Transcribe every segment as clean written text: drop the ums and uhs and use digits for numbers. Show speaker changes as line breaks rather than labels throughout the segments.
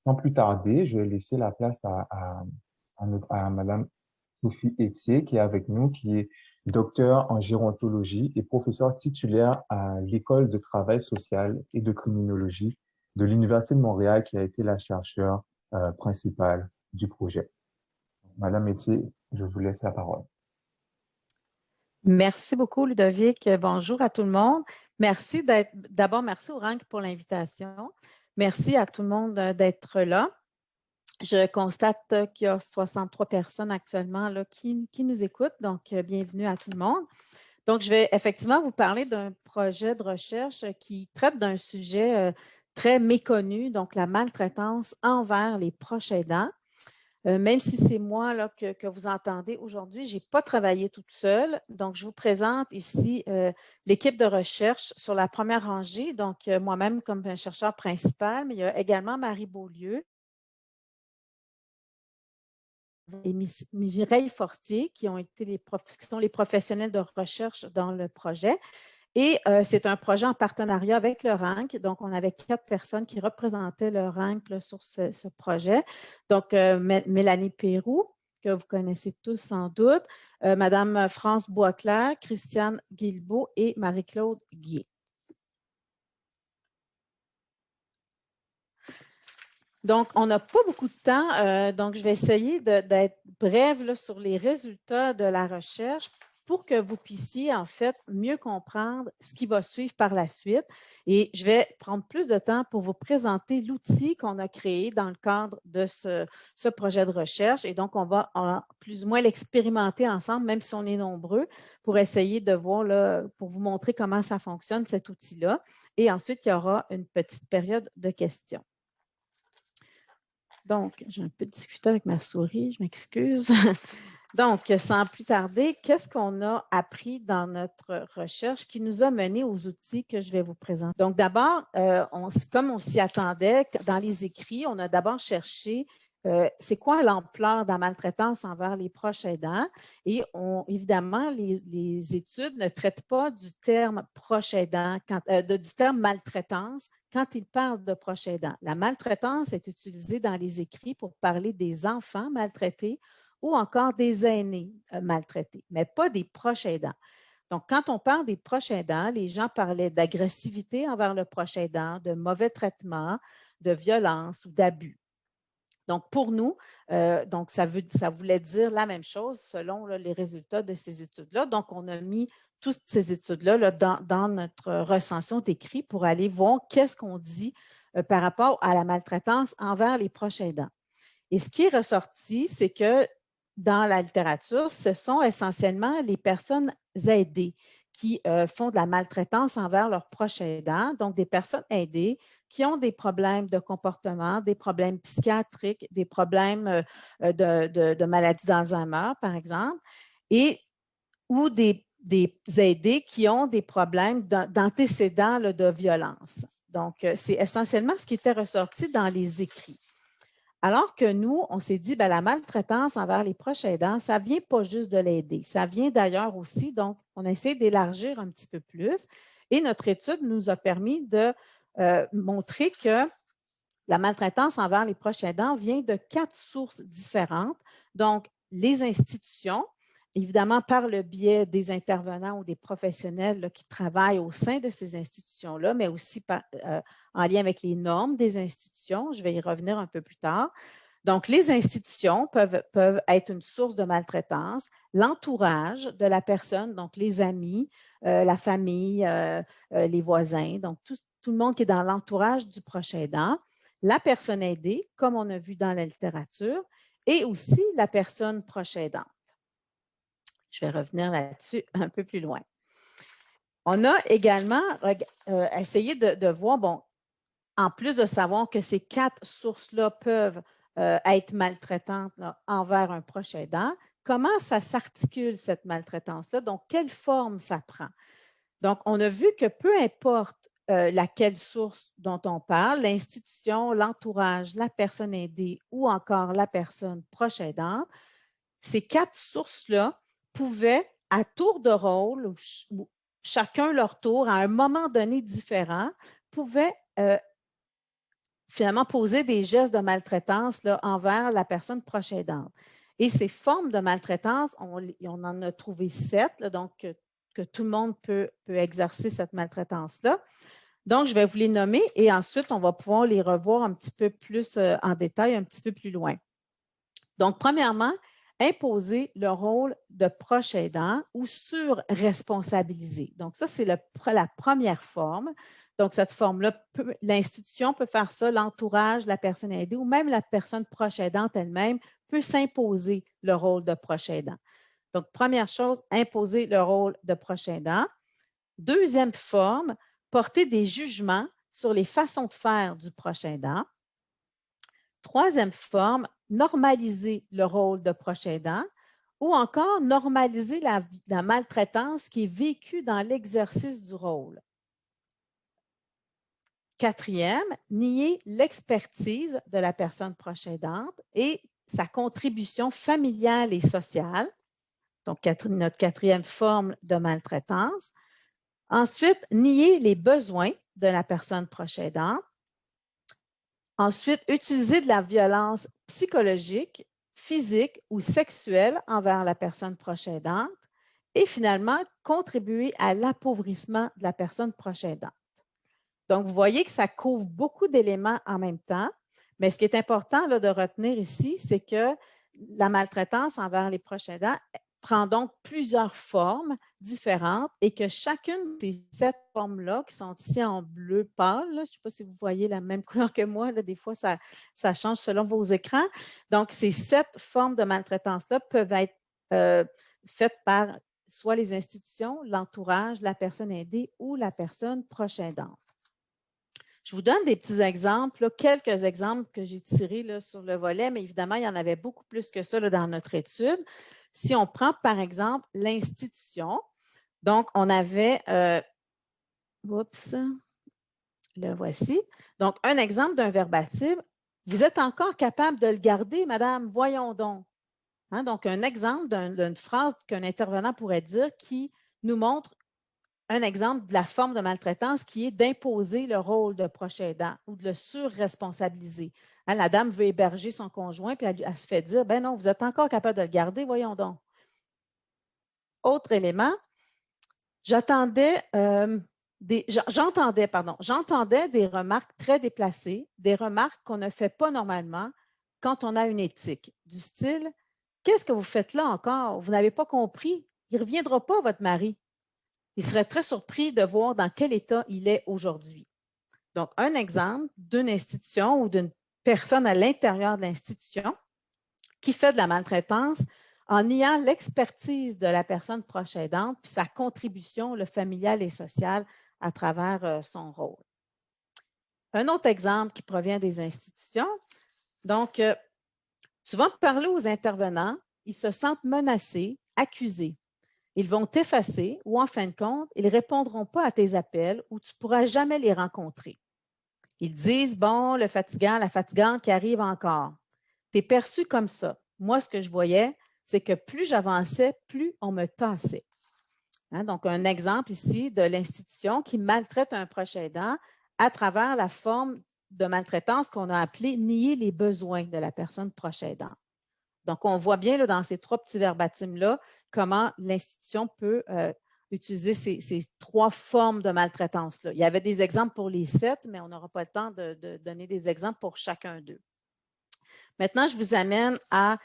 sans plus tarder, je vais laisser la place à Madame Sophie Etier qui est avec nous, qui est docteur en gérontologie et professeure titulaire à l'École de travail social et de criminologie de l'Université de Montréal, qui a été la chercheure principale du projet. Madame Etier, je vous laisse la parole.
Merci beaucoup, Ludovic. Bonjour à tout le monde. Merci d'abord, merci au RANC pour l'invitation. Merci à tout le monde d'être là. Je constate qu'il y a 63 personnes actuellement là, qui nous écoutent, donc bienvenue à tout le monde. Donc, je vais effectivement vous parler d'un projet de recherche qui traite d'un sujet très méconnu, donc la maltraitance envers les proches aidants. Même si c'est moi là, que vous entendez aujourd'hui, je n'ai pas travaillé toute seule. Donc, je vous présente ici l'équipe de recherche sur la première rangée. Donc, moi-même comme chercheur principal, mais il y a également Marie Beaulieu et Mireille Fortier qui sont les professionnels de recherche dans le projet. Et c'est un projet en partenariat avec le RANC. Donc, on avait 4 personnes qui représentaient le RANC là, sur ce projet. Donc, Mélanie Pérou, que vous connaissez tous sans doute, Madame France Boisclair, Christiane Guilbeault et Marie-Claude Guier. Donc, on n'a pas beaucoup de temps, donc je vais essayer d'être brève là, sur les résultats de la recherche pour que vous puissiez en fait mieux comprendre ce qui va suivre par la suite. Et je vais prendre plus de temps pour vous présenter l'outil qu'on a créé dans le cadre de ce projet de recherche. Et donc, on va plus ou moins l'expérimenter ensemble, même si on est nombreux, pour essayer de voir, là, pour vous montrer comment ça fonctionne, cet outil-là. Et ensuite, il y aura une petite période de questions. Donc, j'ai un peu discuté avec ma souris, je m'excuse. Donc, sans plus tarder, qu'est-ce qu'on a appris dans notre recherche qui nous a mené aux outils que je vais vous présenter? Donc, d'abord, comme on s'y attendait, dans les écrits, on a d'abord cherché c'est quoi l'ampleur de la maltraitance envers les proches aidants? Et évidemment, les études ne traitent pas du terme proche aidant, du terme maltraitance quand ils parlent de proche aidant. La maltraitance est utilisée dans les écrits pour parler des enfants maltraités ou encore des aînés maltraités, mais pas des proches aidants. Donc, quand on parle des proches aidants, les gens parlaient d'agressivité envers le proche aidant, de mauvais traitement, de violence ou d'abus. Donc, pour nous, donc ça voulait dire la même chose selon là, les résultats de ces études-là. Donc, on a mis toutes ces études-là là, dans notre recension d'écrit pour aller voir qu'est-ce qu'on dit par rapport à la maltraitance envers les proches aidants. Et ce qui est ressorti, c'est que dans la littérature, ce sont essentiellement les personnes aidées qui font de la maltraitance envers leurs proches aidants, donc des personnes aidées qui ont des problèmes de comportement, des problèmes psychiatriques, des problèmes de maladie d'Alzheimer, par exemple, ou des aidés qui ont des problèmes d'antécédents de violence. Donc, c'est essentiellement ce qui était ressorti dans les écrits. Alors que nous, on s'est dit, bien, la maltraitance envers les proches aidants, ça ne vient pas juste de l'aider, ça vient d'ailleurs aussi. Donc, on a essayé d'élargir un petit peu plus. Et notre étude nous a permis de montrer que la maltraitance envers les proches aidants vient de 4 sources différentes. Donc, les institutions, évidemment par le biais des intervenants ou des professionnels là, qui travaillent au sein de ces institutions-là, mais aussi en lien avec les normes des institutions. Je vais y revenir un peu plus tard. Donc, les institutions peuvent être une source de maltraitance, l'entourage de la personne, donc les amis, la famille, les voisins, donc tout le monde qui est dans l'entourage du proche aidant, la personne aidée, comme on a vu dans la littérature, et aussi la personne proche aidante. Je vais revenir là-dessus un peu plus loin. On a également essayé de voir, bon, en plus de savoir que ces 4 sources-là peuvent être maltraitantes là, envers un proche aidant, comment ça s'articule, cette maltraitance-là? Donc, quelle forme ça prend? Donc, on a vu que peu importe laquelle source dont on parle, l'institution, l'entourage, la personne aidée ou encore la personne proche aidante, ces 4 sources-là pouvaient, à tour de rôle, ou chacun leur tour, à un moment donné différent, pouvaient finalement poser des gestes de maltraitance là, envers la personne proche aidante. Et ces formes de maltraitance, on en a trouvé 7, là, donc que tout le monde peut exercer cette maltraitance-là. Donc, je vais vous les nommer et ensuite, on va pouvoir les revoir un petit peu plus en détail, un petit peu plus loin. Donc, premièrement, imposer le rôle de proche aidant ou surresponsabiliser. Donc, ça, c'est la première forme. Donc, cette forme-là, l'institution peut faire ça, l'entourage, la personne aidée ou même la personne proche aidante elle-même peut s'imposer le rôle de proche aidant. Donc, première chose, imposer le rôle de proche aidant. Deuxième forme, porter des jugements sur les façons de faire du proche aidant. Troisième forme, normaliser le rôle de proche aidant ou encore normaliser la maltraitance qui est vécue dans l'exercice du rôle. Quatrième, nier l'expertise de la personne proche aidante et sa contribution familiale et sociale. Donc, notre quatrième forme de maltraitance. Ensuite, nier les besoins de la personne proche aidante. Ensuite, utiliser de la violence psychologique, physique ou sexuelle envers la personne proche aidante. Et finalement, contribuer à l'appauvrissement de la personne proche aidante. Donc, vous voyez que ça couvre beaucoup d'éléments en même temps, mais ce qui est important là, de retenir ici, c'est que la maltraitance envers les proches aidants prend donc plusieurs formes différentes et que chacune de ces 7 formes-là, qui sont ici en bleu pâle, là, je ne sais pas si vous voyez la même couleur que moi, là, des fois ça change selon vos écrans. Donc, ces 7 formes de maltraitance-là peuvent être faites par soit les institutions, l'entourage, la personne aidée ou la personne proche aidante. Je vous donne des petits exemples, là, quelques exemples que j'ai tirés là, sur le volet, mais évidemment, il y en avait beaucoup plus que ça là, dans notre étude. Si on prend, par exemple, l'institution, donc on avait, oups, le voici. Donc, un exemple d'un verbatim. Vous êtes encore capable de le garder, madame? Voyons donc. Hein, donc, un exemple d'une phrase qu'un intervenant pourrait dire qui nous montre un exemple de la forme de maltraitance qui est d'imposer le rôle de proche aidant ou de le surresponsabiliser. Hein, la dame veut héberger son conjoint, puis elle se fait dire, ben non, vous êtes encore capable de le garder, voyons donc. Autre élément, j'entendais des remarques très déplacées, des remarques qu'on ne fait pas normalement quand on a une éthique, du style, qu'est-ce que vous faites là encore? Vous n'avez pas compris, il ne reviendra pas, votre mari. Il serait très surpris de voir dans quel état il est aujourd'hui. Donc, un exemple d'une institution ou d'une personne à l'intérieur de l'institution qui fait de la maltraitance en niant l'expertise de la personne proche aidante puis sa contribution familiale et sociale à travers son rôle. Un autre exemple qui provient des institutions. Donc, tu vas parler aux intervenants, ils se sentent menacés, accusés. Ils vont t'effacer ou, en fin de compte, ils ne répondront pas à tes appels ou tu ne pourras jamais les rencontrer. Ils disent, bon, le fatigant, la fatigante qui arrive encore. Tu es perçu comme ça. Moi, ce que je voyais, c'est que plus j'avançais, plus on me tassait. Hein, donc, un exemple ici de l'institution qui maltraite un proche aidant à travers la forme de maltraitance qu'on a appelée nier les besoins de la personne proche aidante. Donc, on voit bien là, dans ces 3 petits verbatims-là comment l'institution peut utiliser ces 3 formes de maltraitance-là. Il y avait des exemples pour les 7, mais on n'aura pas le temps de donner des exemples pour chacun d'eux. Maintenant, je vous amène à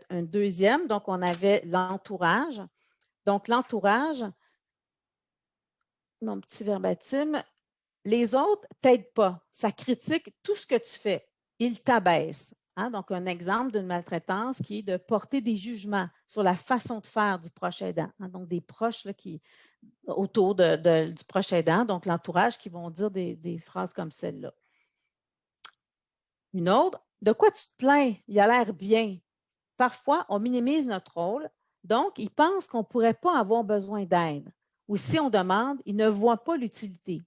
un deuxième. Donc, on avait l'entourage. Donc, l'entourage, mon petit verbatim, les autres ne t'aident pas. Ça critique tout ce que tu fais. Ils t'abaissent. Hein? Donc, un exemple d'une maltraitance qui est de porter des jugements sur la façon de faire du proche aidant. Hein? Donc, des proches là, qui autour du proche aidant, donc l'entourage, qui vont dire des phrases comme celle-là. Une autre, de quoi tu te plains? Il a l'air bien. Parfois, on minimise notre rôle, donc ils pensent qu'on ne pourrait pas avoir besoin d'aide. Ou si on demande, ils ne voient pas l'utilité.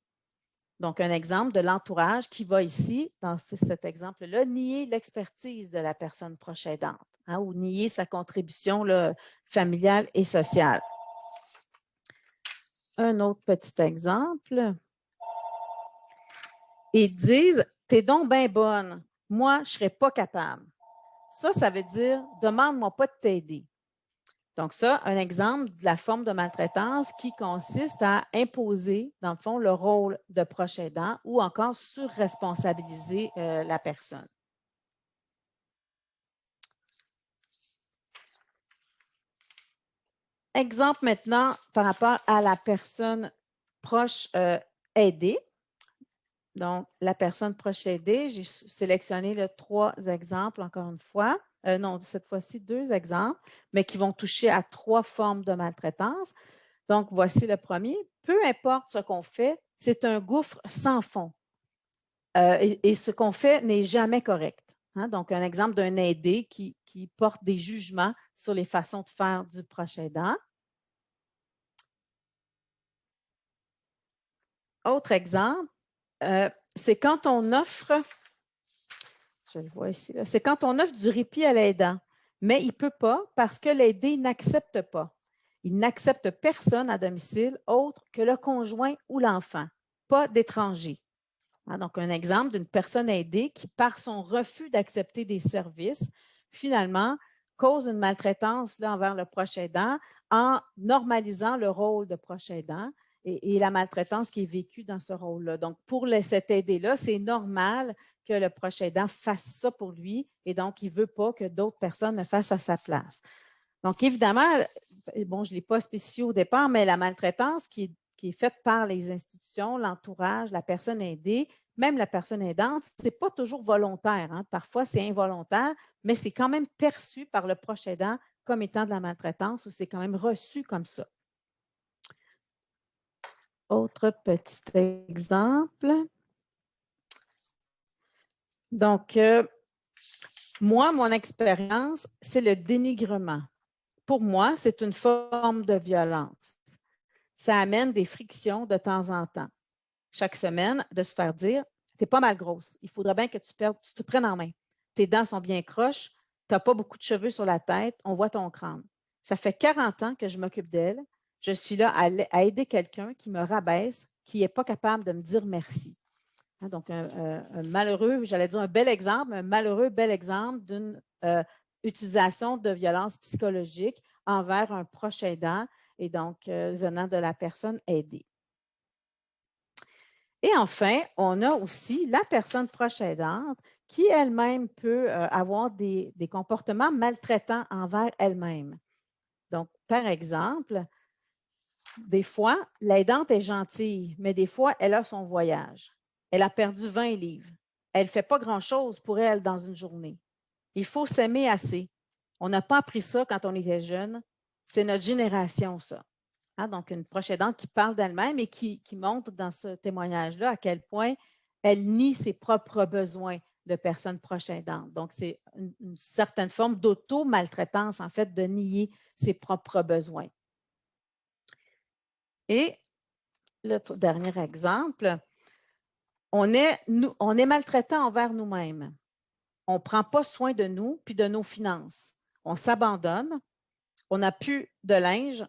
Donc, un exemple de l'entourage qui va ici, dans cet exemple-là, nier l'expertise de la personne proche aidante, hein, ou nier sa contribution là, familiale et sociale. Un autre petit exemple. Ils disent, t'es donc bien bonne, moi, je ne serais pas capable. Ça veut dire, demande-moi pas de t'aider. Donc ça, un exemple de la forme de maltraitance qui consiste à imposer, dans le fond, le rôle de proche aidant ou encore surresponsabiliser la personne. Exemple maintenant par rapport à la personne proche aidée. Donc, la personne proche aidée, j'ai sélectionné 3 exemples, encore une fois. Non, cette fois-ci, 2 exemples, mais qui vont toucher à 3 formes de maltraitance. Donc, voici le premier. Peu importe ce qu'on fait, c'est un gouffre sans fond. Et ce qu'on fait n'est jamais correct. Hein? Donc, un exemple d'un aidé qui porte des jugements sur les façons de faire du proche aidant. Autre exemple, c'est quand on offre, je le vois ici, c'est quand on offre du répit à l'aidant, mais il ne peut pas parce que l'aidé n'accepte pas. Il n'accepte personne à domicile autre que le conjoint ou l'enfant, pas d'étranger. Hein, donc, un exemple d'une personne aidée qui, par son refus d'accepter des services, finalement, cause une maltraitance là, envers le proche aidant en normalisant le rôle de proche aidant et la maltraitance qui est vécue dans ce rôle-là. Donc, pour cet aidé-là, c'est normal que le proche aidant fasse ça pour lui et donc, il ne veut pas que d'autres personnes le fassent à sa place. Donc, évidemment, bon, je ne l'ai pas spécifié au départ, mais la maltraitance qui est faite par les institutions, l'entourage, la personne aidée, même la personne aidante, ce n'est pas toujours volontaire. Hein. Parfois, c'est involontaire, mais c'est quand même perçu par le proche aidant comme étant de la maltraitance ou c'est quand même reçu comme ça. Autre petit exemple. Donc, moi, mon expérience, c'est le dénigrement. Pour moi, c'est une forme de violence. Ça amène des frictions de temps en temps. Chaque semaine, de se faire dire « tu es pas mal grosse, il faudrait bien que tu te prennes en main. Tes dents sont bien croches, tu n'as pas beaucoup de cheveux sur la tête, on voit ton crâne. » Ça fait 40 ans que je m'occupe d'elle. Je suis là à aider quelqu'un qui me rabaisse, qui n'est pas capable de me dire merci. Hein, donc, un malheureux, j'allais dire un bel exemple, un malheureux bel exemple d'une utilisation de violence psychologique envers un proche aidant et donc venant de la personne aidée. Et enfin, on a aussi la personne proche aidante qui elle-même peut avoir des comportements maltraitants envers elle-même. Donc, par exemple, des fois, l'aidante est gentille, mais des fois, elle a son voyage. Elle a perdu 20 livres. Elle ne fait pas grand-chose pour elle dans une journée. Il faut s'aimer assez. On n'a pas appris ça quand on était jeune. C'est notre génération, ça. Hein, donc, une proche aidante qui parle d'elle-même et qui montre dans ce témoignage-là à quel point elle nie ses propres besoins de personnes proches aidantes. Donc, c'est une certaine forme d'auto-maltraitance, en fait, de nier ses propres besoins. Et le dernier exemple, on est maltraitant envers nous-mêmes. On ne prend pas soin de nous puis de nos finances. On s'abandonne. On n'a plus de linge.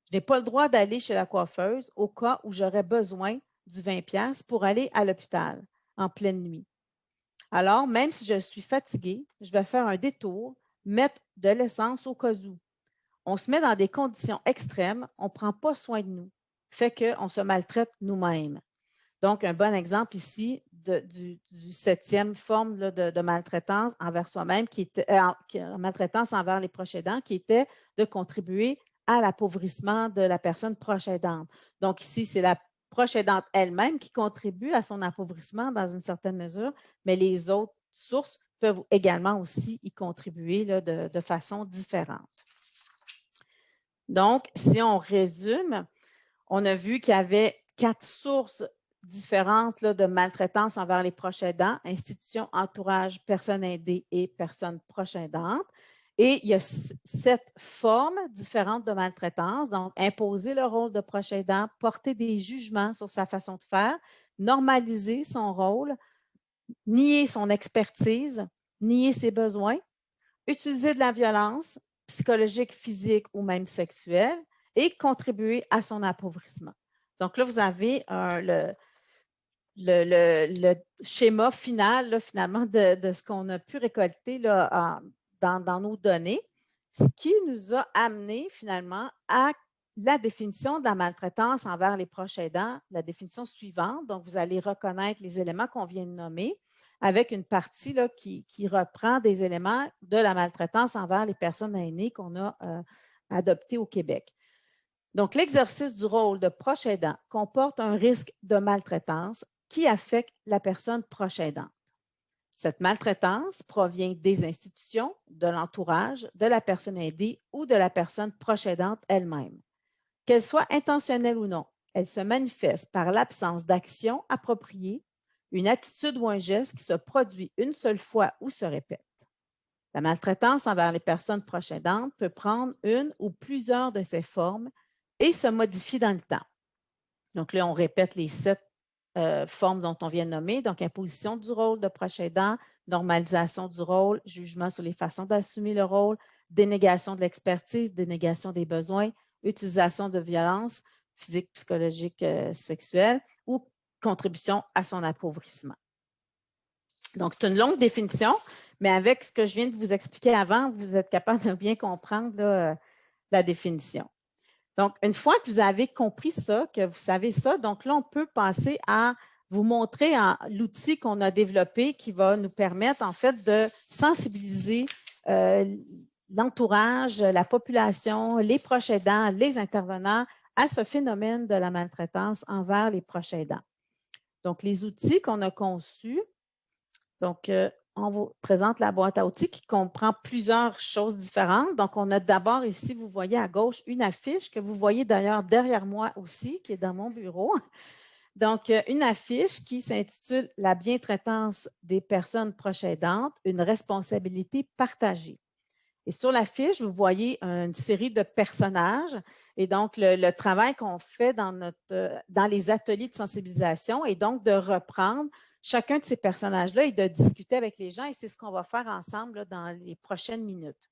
Je n'ai pas le droit d'aller chez la coiffeuse au cas où j'aurais besoin du 20$ pour aller à l'hôpital en pleine nuit. Alors, même si je suis fatiguée, je vais faire un détour, mettre de l'essence au cas où. On se met dans des conditions extrêmes, on ne prend pas soin de nous, fait qu'on se maltraite nous-mêmes. Donc, un bon exemple ici du 7e forme là, de maltraitance envers soi-même, qui était maltraitance envers les proches aidants, qui était de contribuer à l'appauvrissement de la personne proche aidante. Donc, ici, c'est la proche aidante elle-même qui contribue à son appauvrissement dans une certaine mesure, mais les autres sources peuvent également aussi y contribuer là, de façon différente. Donc, si on résume, on a vu qu'il y avait 4 sources différentes là, de maltraitance envers les proches aidants, institutions, entourage, personnes aidées et personnes proches aidantes. Et il y a 7 formes différentes de maltraitance. Donc, imposer le rôle de proche aidant, porter des jugements sur sa façon de faire, normaliser son rôle, nier son expertise, nier ses besoins, utiliser de la violence psychologique, physique ou même sexuelle et contribuer à son appauvrissement. Donc là, vous avez le schéma final, là, finalement, de ce qu'on a pu récolter là, dans nos données, ce qui nous a amené finalement à la définition de la maltraitance envers les proches aidants, la définition suivante. Donc, vous allez reconnaître les éléments qu'on vient de nommer avec une partie là, qui reprend des éléments de la maltraitance envers les personnes aînées qu'on a adoptées au Québec. Donc, l'exercice du rôle de proche aidant comporte un risque de maltraitance qui affecte la personne proche aidante. Cette maltraitance provient des institutions, de l'entourage, de la personne aidée ou de la personne proche aidante elle-même. Qu'elle soit intentionnelle ou non, elle se manifeste par l'absence d'action appropriée, une attitude ou un geste qui se produit une seule fois ou se répète. La maltraitance envers les personnes proches aidantes peut prendre une ou plusieurs de ces formes et se modifier dans le temps. Donc là, on répète les 7 formes dont on vient de nommer. Donc, imposition du rôle de proche aidant, normalisation du rôle, jugement sur les façons d'assumer le rôle, dénégation de l'expertise, dénégation des besoins, utilisation de violence physique, psychologique, sexuelle ou contribution à son appauvrissement. Donc, c'est une longue définition, mais avec ce que je viens de vous expliquer avant, vous êtes capable de bien comprendre là, la définition. Donc, une fois que vous avez compris ça, que vous savez ça, donc là, on peut passer à vous montrer l'outil qu'on a développé qui va nous permettre, en fait, de sensibiliser l'entourage, la population, les proches aidants, les intervenants à ce phénomène de la maltraitance envers les proches aidants. Donc, les outils qu'on a conçus, donc, on vous présente la boîte à outils qui comprend plusieurs choses différentes. Donc, on a d'abord ici, vous voyez à gauche, une affiche que vous voyez d'ailleurs derrière moi aussi, qui est dans mon bureau. Donc, une affiche qui s'intitule « La bientraitance des personnes proches aidantes, une responsabilité partagée ». Et sur l'affiche, vous voyez une série de personnages. Et donc, le travail qu'on fait dans les ateliers de sensibilisation est donc de reprendre chacun de ces personnages-là et de discuter avec les gens. Et c'est ce qu'on va faire ensemble là, dans les prochaines minutes.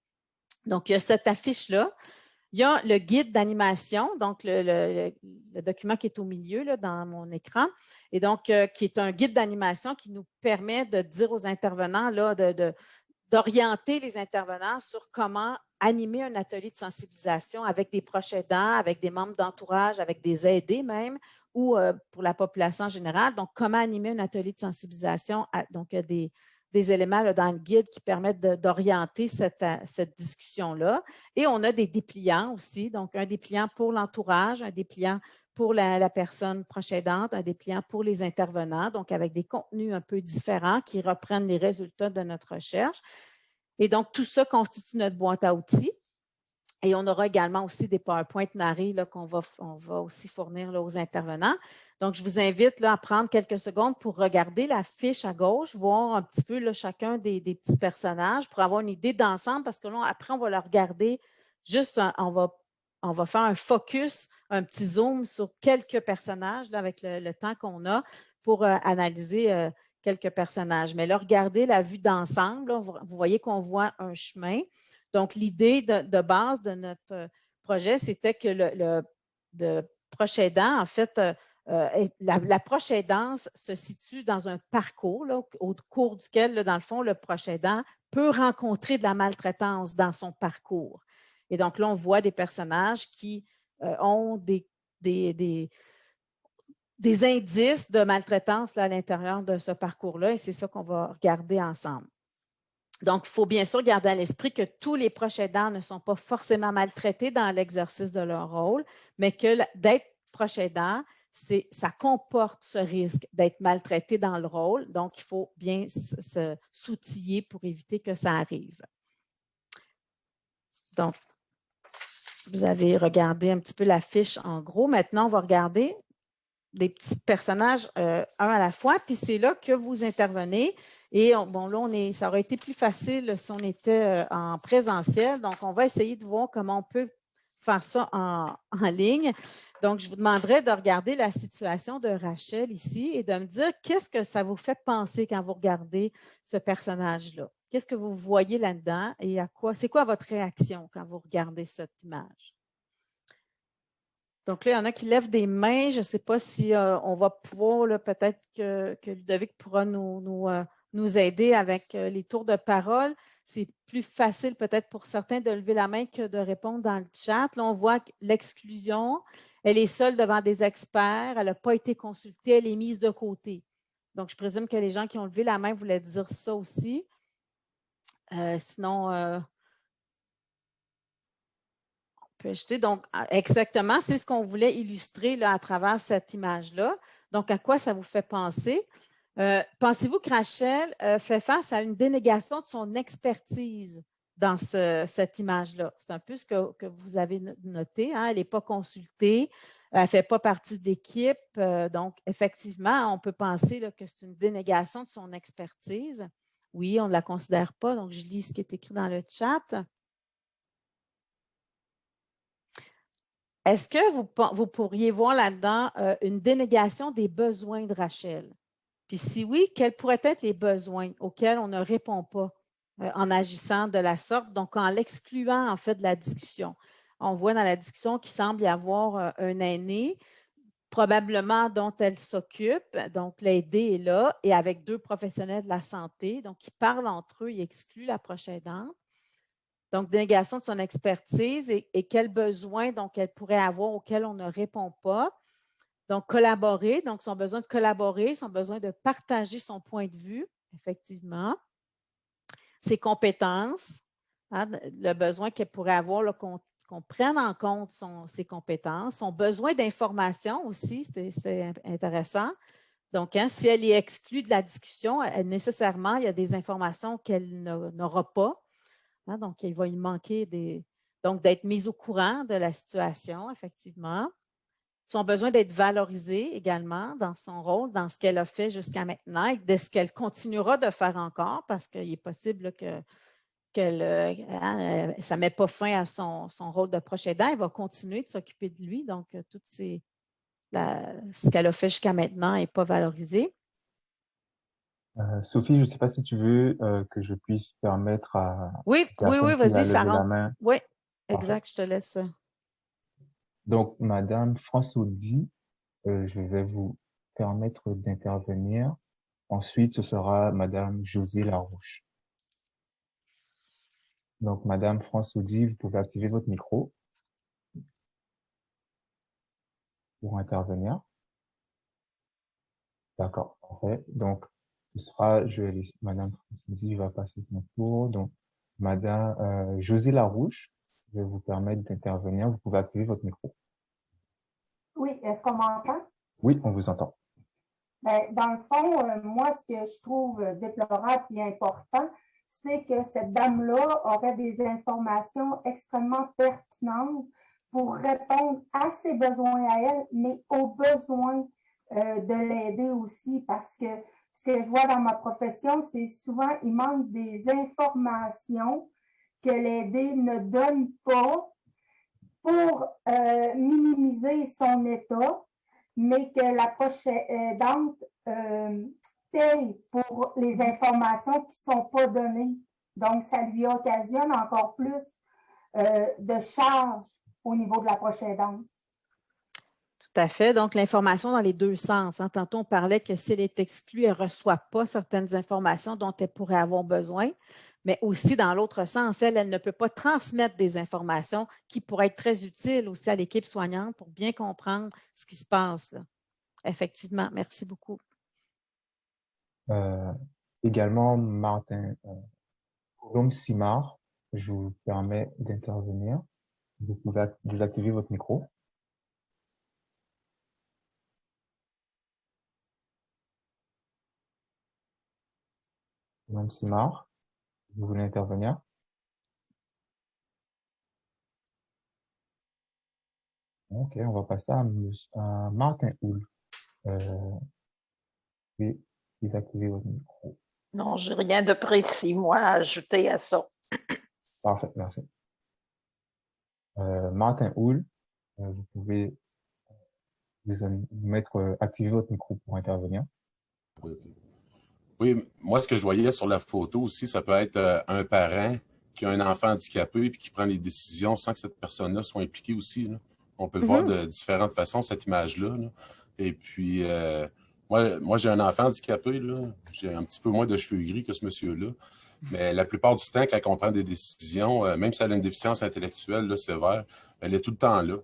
Donc, il y a cette affiche-là. Il y a le guide d'animation, donc le document qui est au milieu là, dans mon écran, et donc qui est un guide d'animation qui nous permet de dire aux intervenants là, d'orienter les intervenants sur comment animer un atelier de sensibilisation avec des proches aidants, avec des membres d'entourage, avec des aidés même, ou pour la population en général. Donc, comment animer un atelier de sensibilisation. Donc, il y a des éléments là, dans le guide qui permettent d'orienter cette discussion-là. Et on a des dépliants aussi, donc un dépliant pour l'entourage, un dépliant pour la personne proche aidante, un dépliant pour les intervenants, donc avec des contenus un peu différents qui reprennent les résultats de notre recherche. Et donc, tout ça constitue notre boîte à outils. Et on aura également aussi des PowerPoint narrés qu'on va aussi fournir là, aux intervenants. Donc, je vous invite là, à prendre quelques secondes pour regarder la fiche à gauche, voir un petit peu là, chacun des petits personnages pour avoir une idée d'ensemble parce que là, après, on va le regarder juste, on va faire un focus, un petit zoom sur quelques personnages là, avec le temps qu'on a pour analyser quelques personnages. Mais là, regardez la vue d'ensemble. Vous voyez qu'on voit un chemin. Donc, l'idée de base de notre projet, c'était que le proche aidant, en fait, la proche aidance se situe dans un parcours là, au cours duquel, là, dans le fond, le proche aidant peut rencontrer de la maltraitance dans son parcours. Et donc, là, on voit des personnages qui ont des indices de maltraitance là, à l'intérieur de ce parcours-là, et c'est ça qu'on va regarder ensemble. Donc, il faut bien sûr garder à l'esprit que tous les proches aidants ne sont pas forcément maltraités dans l'exercice de leur rôle, mais que d'être proche aidant, ça comporte ce risque d'être maltraité dans le rôle. Donc, il faut bien s'outiller pour éviter que ça arrive. Donc, vous avez regardé un petit peu la fiche en gros. Maintenant, on va regarder des petits personnages un à la fois, puis c'est là que vous intervenez. Et bon, là, ça aurait été plus facile si on était en présentiel. Donc, on va essayer de voir comment on peut faire ça en ligne. Donc, je vous demanderai de regarder la situation de Rachel ici et de me dire qu'est-ce que ça vous fait penser quand vous regardez ce personnage-là. Qu'est-ce que vous voyez là-dedans et c'est quoi votre réaction quand vous regardez cette image? Donc là, il y en a qui lèvent des mains. Je ne sais pas si on va pouvoir, peut-être que Ludovic pourra nous aider avec les tours de parole. C'est plus facile peut-être pour certains de lever la main que de répondre dans le chat. Là, on voit que l'exclusion, elle est seule devant des experts, elle n'a pas été consultée, elle est mise de côté. Donc, je présume que les gens qui ont levé la main voulaient dire ça aussi. Sinon, on peut ajouter. Donc, exactement, c'est ce qu'on voulait illustrer là, à travers cette image-là. Donc, à quoi ça vous fait penser? Pensez-vous que Rachel fait face à une dénégation de son expertise dans cette image-là? C'est un peu ce que vous avez noté. Hein? Elle n'est pas consultée, elle ne fait pas partie de l'équipe. Donc, effectivement, on peut penser là, que c'est une dénégation de son expertise. Oui, on ne la considère pas. Donc, je lis ce qui est écrit dans le chat. Est-ce que vous pourriez voir là-dedans une dénégation des besoins de Rachel? Puis si oui, quels pourraient être les besoins auxquels on ne répond pas en agissant de la sorte, donc en l'excluant en fait de la discussion? On voit dans la discussion qu'il semble y avoir un aîné, probablement dont elle s'occupe, donc l'aidé est là, et avec 2 professionnels de la santé, donc ils parlent entre eux, ils excluent la proche aidante. Donc, dénégation de son expertise et quels besoins donc elle pourrait avoir auxquels on ne répond pas. Donc, collaborer, donc son besoin de collaborer, son besoin de partager son point de vue, effectivement. Ses compétences, hein, le besoin qu'elle pourrait avoir qu'on prenne en compte ses compétences. Son besoin d'information aussi, c'est intéressant. Donc, hein, si elle est exclue de la discussion, nécessairement, il y a des informations qu'elle n'aura pas. Hein, donc, il va y manquer donc d'être mise au courant de la situation, effectivement. Son besoin d'être valorisée également dans son rôle, dans ce qu'elle a fait jusqu'à maintenant et de ce qu'elle continuera de faire encore, parce qu'il est possible ça ne met pas fin à son rôle de proche aidant. Elle va continuer de s'occuper de lui. Donc, ce qu'elle a fait jusqu'à maintenant n'est pas valorisé.
Sophie, je ne sais pas si tu veux que je puisse permettre à
Oui,
la personne qui
vas-y,
a
ça
levé la
rentre.
main.
Oui,
Parfait.
exact, je te laisse.
Donc, Madame François-Di, je vais vous permettre d'intervenir. Ensuite, ce sera Madame Josée Larouche. Donc, Madame François-Di, vous pouvez activer votre micro pour intervenir. D'accord, parfait. Donc, ce sera, je vais laisser Madame François-Di va passer son tour. Donc, Madame Josée Larouche, je vais vous permettre d'intervenir. Vous pouvez activer votre micro.
Oui, est-ce qu'on m'entend?
Oui, on vous entend.
Bien, dans le fond, moi, ce que je trouve déplorable et important, c'est que cette dame-là aurait des informations extrêmement pertinentes pour répondre à ses besoins à elle, mais aux besoins de l'aider aussi, parce que ce que je vois dans ma profession, c'est souvent, il manque des informations que l'aider ne donne pas pour minimiser son état, mais que la proche aidante paye pour les informations qui ne sont pas données. Donc, ça lui occasionne encore plus de charges au niveau de la proche aidance.
Tout à fait. Donc, l'information dans les 2 sens. Hein. Tantôt, on parlait que si elle est exclue, elle ne reçoit pas certaines informations dont elle pourrait avoir besoin, mais aussi dans l'autre sens, elle ne peut pas transmettre des informations qui pourraient être très utiles aussi à l'équipe soignante pour bien comprendre ce qui se passe. Là. Effectivement, merci beaucoup.
Également, Martin Colombe-Simard, je vous permets d'intervenir. Vous pouvez désactiver votre micro. Madame Simard, vous voulez intervenir? Ok, on va passer à Martin Houle. Oui, désactiver votre micro.
Non, j'ai rien de précis, moi, à ajouter à ça.
Parfait, merci. Martin Houle, vous pouvez activer votre micro pour intervenir.
Oui, okay. Oui, moi, ce que je voyais sur la photo aussi, ça peut être un parent qui a un enfant handicapé et qui prend les décisions sans que cette personne-là soit impliquée aussi. Là. On peut le voir de différentes façons, cette image-là. Là. Et puis, moi j'ai un enfant handicapé. Là. J'ai un petit peu moins de cheveux gris que ce monsieur-là. Mais la plupart du temps, quand on prend des décisions, même si elle a une déficience intellectuelle là, sévère, elle est tout le temps là.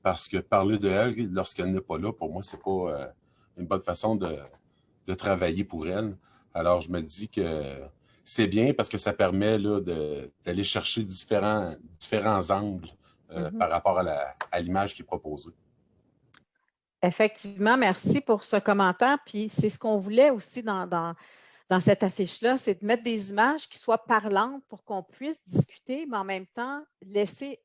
Parce que parler de elle lorsqu'elle n'est pas là, pour moi, c'est pas une bonne façon de travailler pour elle. Alors, je me dis que c'est bien parce que ça permet là, d'aller chercher différents angles par rapport à l'image qui est proposée.
Effectivement, merci pour ce commentaire. Puis c'est ce qu'on voulait aussi dans cette affiche-là, c'est de mettre des images qui soient parlantes pour qu'on puisse discuter, mais en même temps, laisser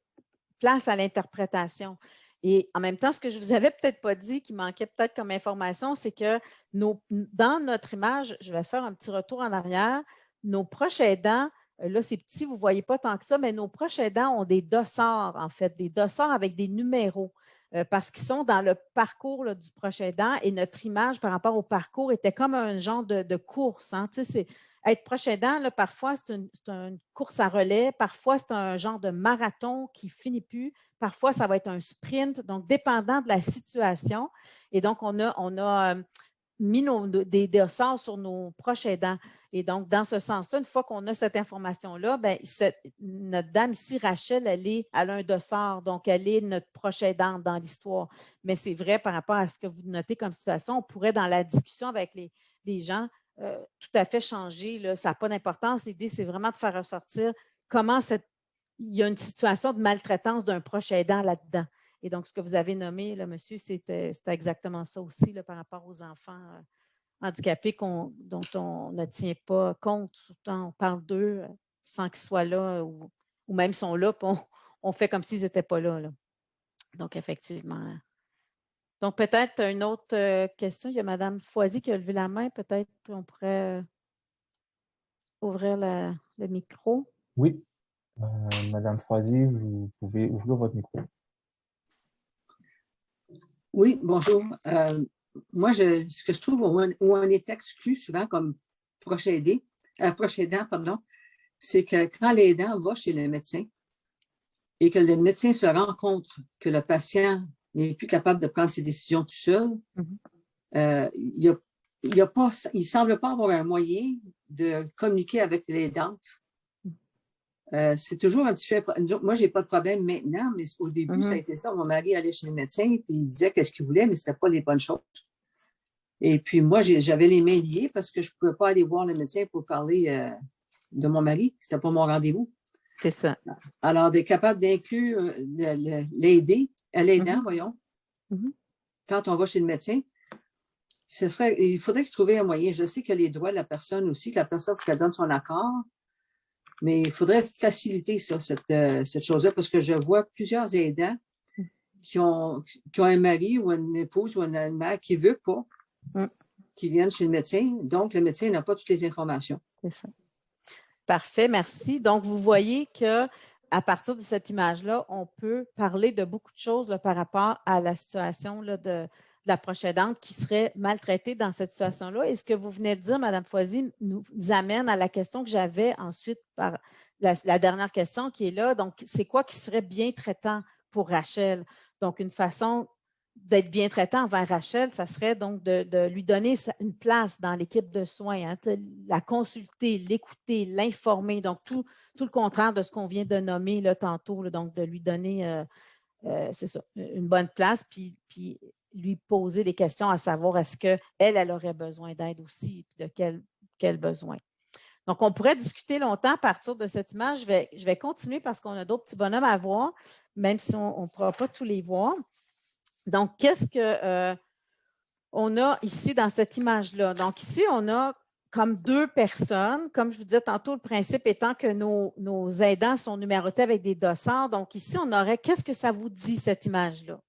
place à l'interprétation. Et en même temps, ce que je ne vous avais peut-être pas dit, qui manquait peut-être comme information, c'est que dans notre image, je vais faire un petit retour en arrière, nos proches aidants, là, c'est petit, vous ne voyez pas tant que ça, mais nos proches aidants ont des dossards, en fait, des dossards avec des numéros. Parce qu'ils sont dans le parcours là, du proche aidant et notre image par rapport au parcours était comme un genre de course. Hein. Tu sais, être proche aidant, là, parfois, c'est une course à relais, parfois, c'est un genre de marathon qui ne finit plus, parfois, ça va être un sprint, donc dépendant de la situation. Et donc, on a mis des dossards sur nos proches aidants. Et donc, dans ce sens-là, une fois qu'on a cette information-là, bien, notre dame ici, Rachel, elle a un dossard, donc elle est notre proche aidante dans l'histoire. Mais c'est vrai par rapport à ce que vous notez comme situation, on pourrait, dans la discussion avec les gens, tout à fait changer. Là, ça n'a pas d'importance. L'idée, c'est vraiment de faire ressortir comment il y a une situation de maltraitance d'un proche aidant là-dedans. Et donc, ce que vous avez nommé, là, monsieur, c'était exactement ça aussi là, par rapport aux enfants handicapés dont on ne tient pas compte. Souvent, on parle d'eux sans qu'ils soient là ou même sont là, puis on fait comme s'ils n'étaient pas là. Donc, effectivement. Donc, peut-être une autre question. Il y a Mme Foisy qui a levé la main. Peut-être on pourrait ouvrir le micro.
Oui, Madame Froisy, vous pouvez ouvrir votre micro.
Oui, bonjour. Moi, ce que je trouve où on est exclu souvent comme proche aidant, pardon, c'est que quand l'aidant va chez le médecin et que le médecin se rend compte que le patient n'est plus capable de prendre ses décisions tout seul, il ne semble pas avoir un moyen de communiquer avec l'aidante. C'est toujours un petit peu. Moi, je n'ai pas de problème maintenant, mais au début, ça a été ça. Mon mari allait chez le médecin, puis il disait qu'est-ce qu'il voulait, mais ce n'était pas les bonnes choses. Et puis, moi, j'avais les mains liées parce que je ne pouvais pas aller voir le médecin pour parler de mon mari. Ce n'était pas mon rendez-vous.
C'est ça.
Alors, d'être capable d'inclure l'aidant, voyons, quand on va chez le médecin, il faudrait trouver un moyen. Je sais qu'il y a les droits de la personne aussi, que la personne qu'elle donne son accord. Mais il faudrait faciliter ça, cette chose-là, parce que je vois plusieurs aidants qui ont un mari ou une épouse ou une mère qui ne veut pas qu'ils viennent chez le médecin. Donc, le médecin n'a pas toutes les informations.
C'est ça. Parfait, merci. Donc, vous voyez qu'à partir de cette image-là, on peut parler de beaucoup de choses là, par rapport à la situation là, de la proche aidante qui serait maltraitée dans cette situation-là. Et ce que vous venez de dire, Mme Foisy, nous amène à la question que j'avais ensuite par la dernière question qui est là. Donc, c'est quoi qui serait bien traitant pour Rachel? Donc, une façon d'être bien traitant envers Rachel, ça serait donc de lui donner une place dans l'équipe de soins, hein, la consulter, l'écouter, l'informer. Donc, tout le contraire de ce qu'on vient de nommer là, tantôt, là, donc de lui donner, c'est ça, une bonne place, puis lui poser des questions à savoir est-ce qu'elle aurait besoin d'aide aussi, puis de quel besoin. Donc, on pourrait discuter longtemps à partir de cette image. Je vais continuer parce qu'on a d'autres petits bonhommes à voir, même si on ne pourra pas tous les voir. Donc, qu'est-ce qu'on a ici dans cette image-là? Donc, ici, on a comme deux personnes. Comme je vous disais tantôt, le principe étant que nos aidants sont numérotés avec des dossards. Donc, ici, on aurait, qu'est-ce que ça vous dit, cette image-là?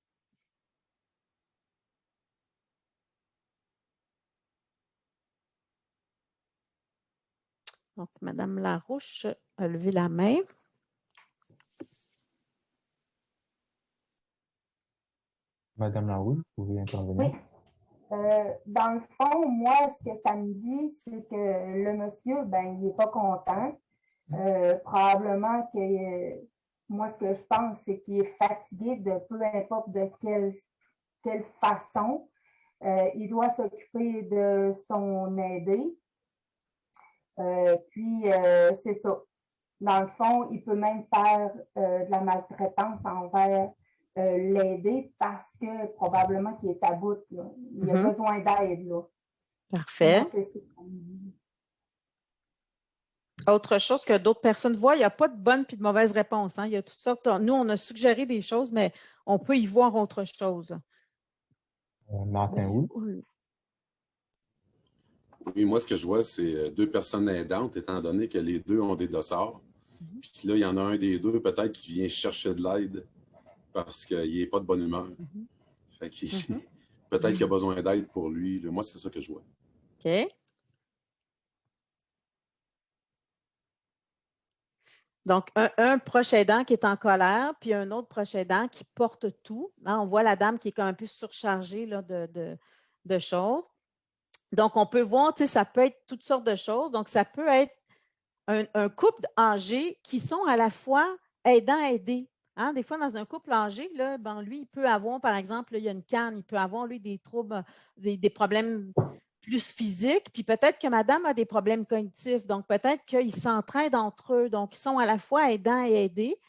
Donc, Mme Larouche a levé la main.
Madame Larouche, vous pouvez intervenir.
Oui. Dans le fond, moi, ce que ça me dit, c'est que le monsieur, ben, il n'est pas content. Probablement qu'il Moi, ce que je pense, c'est qu'il est fatigué de peu importe de quelle façon. Il doit s'occuper de son aidé. Puis, c'est ça. Dans le fond, il peut même faire de la maltraitance envers l'aider parce que probablement qu'il est à bout. Là. Il a besoin d'aide. Là.
Parfait.
Moi, c'est ça qu'on me dit.
Autre chose que d'autres personnes voient, il n'y a pas de bonne et de mauvaise réponse. Hein. Il y a toutes sortes. Nous, on a suggéré des choses, mais on peut y voir autre chose.
Martin, oui.
Oui, moi, ce que je vois, c'est deux personnes aidantes, étant donné que les deux ont des dossards. Puis là, il y en a un des deux, peut-être, qui vient chercher de l'aide parce qu'il n'est pas de bonne humeur. Fait qu'il peut-être qu'il a besoin d'aide pour lui. Là. Moi, c'est ça que je vois.
OK. Donc, un proche aidant qui est en colère, puis un autre proche aidant qui porte tout. Hein, on voit la dame qui est comme un peu surchargée là, de choses. Donc, on peut voir, tu sais, ça peut être toutes sortes de choses. Donc, ça peut être un couple âgé qui sont à la fois aidants-aidés. Hein? Des fois, dans un couple âgé, là, ben, lui, il peut avoir, par exemple, là, il y a une canne, il peut avoir, lui, des troubles, des problèmes plus physiques, puis peut-être que madame a des problèmes cognitifs, donc peut-être qu'ils s'entraident entre eux, donc ils sont à la fois aidants et aidés.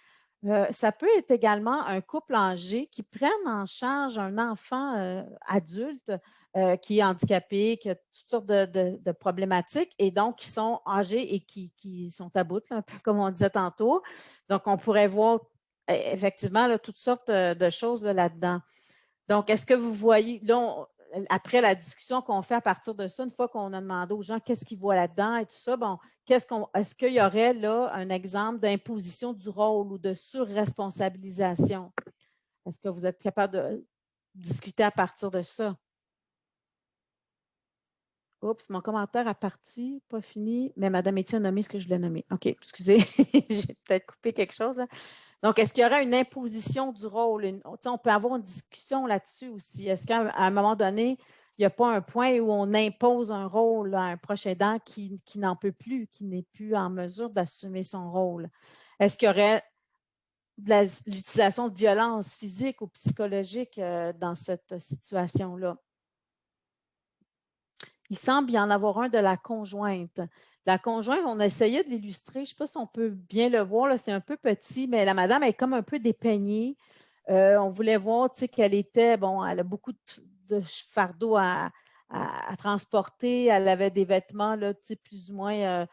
Ça peut être également un couple âgé qui prenne en charge un enfant adulte qui est handicapé, qui a toutes sortes de problématiques et donc qui sont âgés et qui sont à bout, là, un peu comme on disait tantôt. Donc, on pourrait voir effectivement là, toutes sortes de choses là-dedans. Donc, est-ce que vous voyez, là, après la discussion qu'on fait à partir de ça, une fois qu'on a demandé aux gens qu'est-ce qu'ils voient là-dedans et tout ça, bon, est-ce qu'il y aurait là un exemple d'imposition du rôle ou de surresponsabilisation? Est-ce que vous êtes capable de discuter à partir de ça? Oups, mon commentaire a parti, pas fini, mais Mme Étienne a nommé ce que je voulais nommer. OK, excusez, j'ai peut-être coupé quelque chose. Là. Donc, est-ce qu'il y aurait une imposition du rôle? On peut avoir une discussion là-dessus aussi. Est-ce qu'à un moment donné, il n'y a pas un point où on impose un rôle à un proche aidant qui n'en peut plus, qui n'est plus en mesure d'assumer son rôle? Est-ce qu'il y aurait de l'utilisation de violence physique ou psychologique dans cette situation-là? Il semble y en avoir un de la conjointe. La conjointe, on a essayé de l'illustrer. Je ne sais pas si on peut bien le voir. C'est un peu petit, mais la madame est comme un peu dépeignée. On voulait voir qu'elle était, bon, elle a beaucoup de fardeaux à transporter. Elle avait des vêtements là, plus ou moins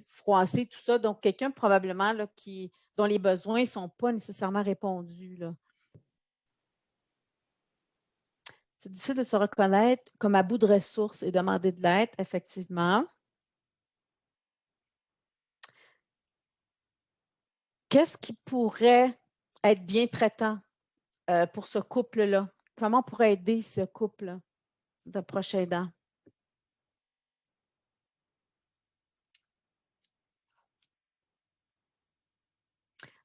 froissés, tout ça. Donc, quelqu'un probablement là, dont les besoins ne sont pas nécessairement répondus. Là. C'est difficile de se reconnaître comme à bout de ressources et demander de l'aide, effectivement. Qu'est-ce qui pourrait être bien traitant pour ce couple-là? Comment on pourrait aider ce couple de proches aidants?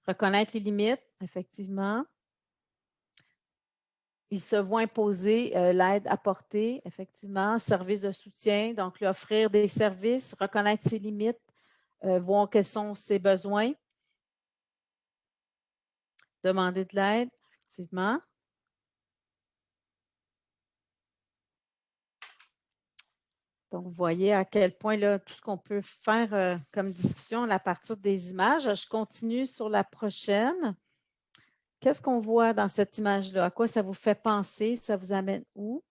Reconnaître les limites, effectivement. Ils se voient imposer l'aide apportée, effectivement, service de soutien, donc lui offrir des services, reconnaître ses limites, voir quels sont ses besoins, demander de l'aide, effectivement. Donc, vous voyez à quel point là, tout ce qu'on peut faire comme discussion à partir des images. Je continue sur la prochaine. Qu'est-ce qu'on voit dans cette image-là? À quoi ça vous fait penser? Ça vous amène où?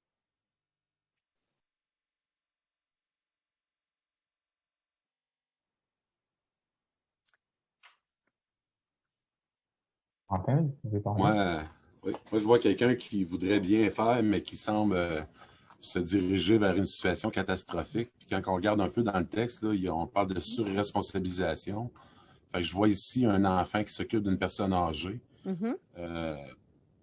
Martin, vous pouvez parler?
Moi, je vois quelqu'un qui voudrait bien faire, mais qui semble se diriger vers une situation catastrophique. Puis quand on regarde un peu dans le texte, là, on parle de surresponsabilisation. Fait que je vois ici un enfant qui s'occupe d'une personne âgée.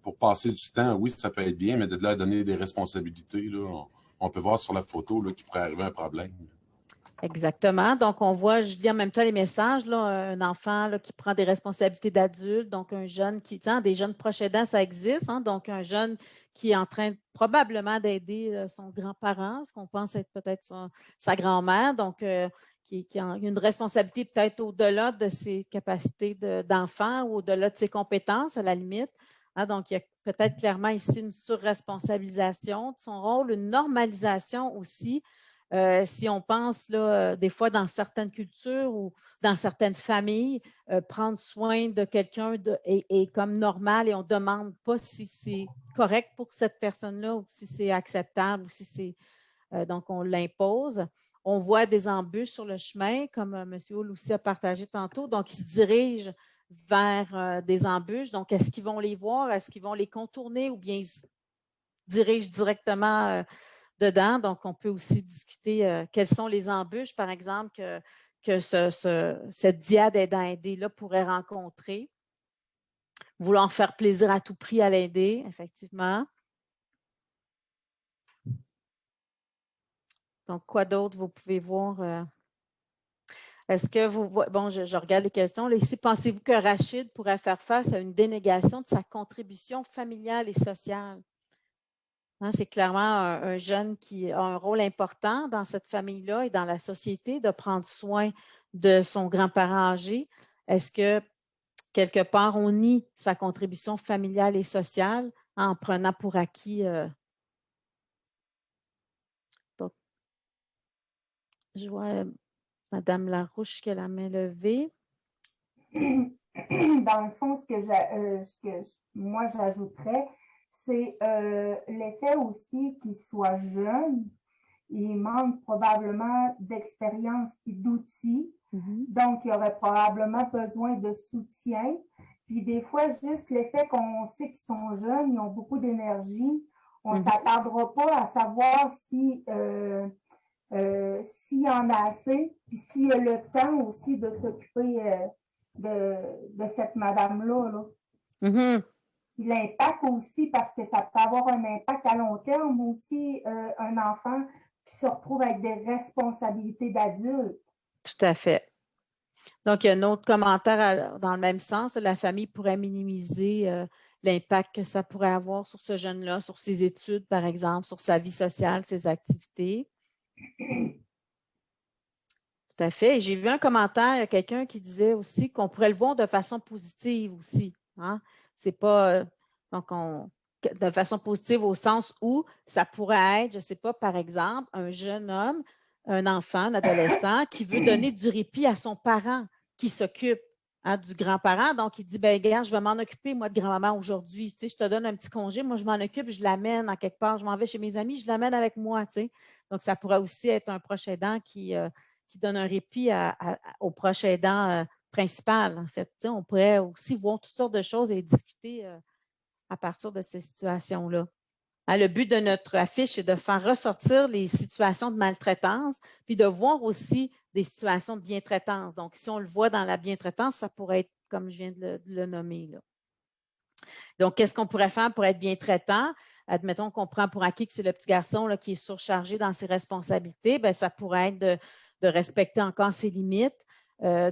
Pour passer du temps, oui, ça peut être bien, mais de là à donner des responsabilités, là, on peut voir sur la photo là, qu'il pourrait arriver un problème.
Exactement. Donc, on voit, je lis en même temps les messages, là, un enfant là, qui prend des responsabilités d'adulte, donc un jeune qui, des jeunes proches aidants, ça existe, hein, donc un jeune qui est en train probablement d'aider son grand-parent, ce qu'on pense être peut-être sa grand-mère. Donc, qui a une responsabilité peut-être au-delà de ses capacités d'enfant ou au-delà de ses compétences, à la limite. Hein, donc, il y a peut-être clairement ici une surresponsabilisation de son rôle, une normalisation aussi. Si on pense là, des fois dans certaines cultures ou dans certaines familles, prendre soin de quelqu'un est comme normal et on ne demande pas si c'est correct pour cette personne-là ou si c'est acceptable ou si c'est… donc, on l'impose. On voit des embûches sur le chemin, comme M. Hull aussi a partagé tantôt. Donc, ils se dirigent vers des embûches. Donc, est-ce qu'ils vont les voir? Est-ce qu'ils vont les contourner ou bien ils se dirigent directement dedans? Donc, on peut aussi discuter quelles sont les embûches, par exemple, que cette diade aidant-aider-là pourrait rencontrer. Vouloir faire plaisir à tout prix à l'aider, effectivement. Donc, quoi d'autre vous pouvez voir? Est-ce que vous… Bon, je regarde les questions. Là, ici, pensez-vous que Rachid pourrait faire face à une dénégation de sa contribution familiale et sociale? Hein, c'est clairement un jeune qui a un rôle important dans cette famille-là et dans la société de prendre soin de son grand-parent âgé. Est-ce que, quelque part, on nie sa contribution familiale et sociale en prenant pour acquis… donc, je vois Mme Larouche qui a la main levée.
Dans le fond, moi j'ajouterais, c'est l'effet aussi qu'il soit jeune. Il manque probablement d'expérience et d'outils. Donc, il aurait probablement besoin de soutien. Puis des fois, juste l'effet qu'on sait qu'ils sont jeunes, ils ont beaucoup d'énergie. On ne s'attardera pas à savoir si… s'il y en a assez, puis s'il y a le temps aussi de s'occuper de cette madame-là. L'impact aussi, parce que ça peut avoir un impact à long terme aussi, un enfant qui se retrouve avec des responsabilités d'adulte.
Tout à fait. Donc, il y a un autre commentaire dans le même sens. La famille pourrait minimiser l'impact que ça pourrait avoir sur ce jeune-là, sur ses études, par exemple, sur sa vie sociale, ses activités. Tout à fait. Et j'ai vu un commentaire, il y a quelqu'un qui disait aussi qu'on pourrait le voir de façon positive aussi. Hein? C'est pas… donc, de façon positive au sens où ça pourrait être, je ne sais pas, par exemple, un jeune homme, un enfant, un adolescent qui veut donner du répit à son parent qui s'occupe du grand-parent. Donc, il dit, bien, regarde, je vais m'en occuper, moi, de grand-maman aujourd'hui. Tu sais, je te donne un petit congé, moi, je m'en occupe, je l'amène en quelque part, je m'en vais chez mes amis, je l'amène avec moi. Tu sais. Donc, ça pourrait aussi être un proche aidant qui donne un répit au proche aidant principal, en fait. Tu sais, on pourrait aussi voir toutes sortes de choses et discuter à partir de ces situations-là. Hein, le but de notre affiche est de faire ressortir les situations de maltraitance, puis de voir aussi des situations de bientraitance. Donc, si on le voit dans la bientraitance, ça pourrait être comme je viens de le nommer, là. Donc, qu'est-ce qu'on pourrait faire pour être bientraitant? Admettons qu'on prend pour acquis que c'est le petit garçon là, qui est surchargé dans ses responsabilités, bien, ça pourrait être de respecter encore ses limites, bon,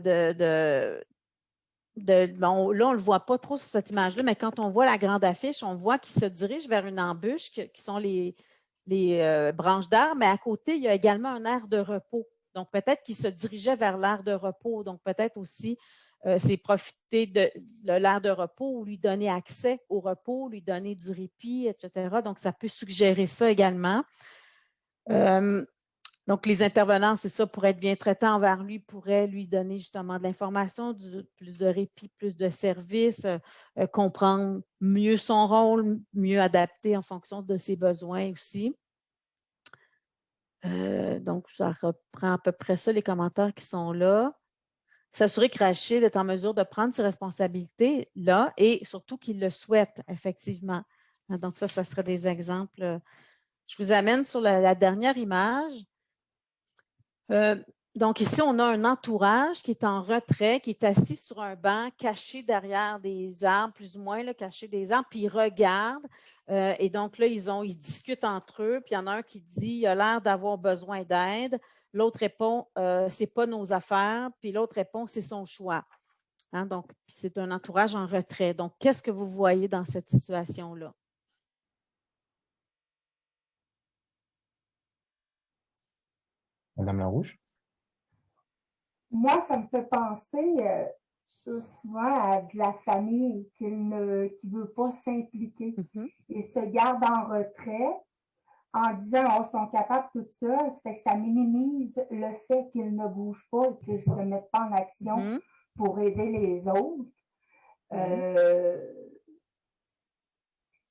là, on ne le voit pas trop sur cette image-là, mais quand on voit la grande affiche, on voit qu'il se dirige vers une embûche qui sont les branches d'arbres, mais à côté, il y a également un aire de repos. Donc, peut-être qu'il se dirigeait vers l'aire de repos. Donc, peut-être aussi, c'est profiter de l'aire de repos ou lui donner accès au repos, lui donner du répit, etc. Donc, ça peut suggérer ça également. Donc, les intervenants, c'est ça, pour être bien traitants envers lui, pourraient lui donner justement de l'information, plus de répit, plus de services, comprendre mieux son rôle, mieux adapter en fonction de ses besoins aussi. Donc, ça reprend à peu près ça, les commentaires qui sont là. S'assurer que Rachid est en mesure de prendre ses responsabilités là et surtout qu'il le souhaite, effectivement. Donc, ça serait des exemples. Je vous amène sur la dernière image. Donc, ici, on a un entourage qui est en retrait, qui est assis sur un banc, caché derrière des arbres, plus ou moins, là, caché des arbres, puis ils regardent. Et donc, là, ils discutent entre eux, puis il y en a un qui dit, il a l'air d'avoir besoin d'aide. L'autre répond, c'est pas nos affaires, puis l'autre répond, c'est son choix. Hein, donc, c'est un entourage en retrait. Donc, qu'est-ce que vous voyez dans cette situation-là?
Madame Larouche?
Moi, ça me fait penser souvent à de la famille qui ne veut pas s'impliquer. Ils se gardent en retrait en disant qu'ils sont capables tout seuls. Ça fait que ça minimise le fait qu'ils ne bougent pas et qu'ils ne se mettent pas en action pour aider les autres.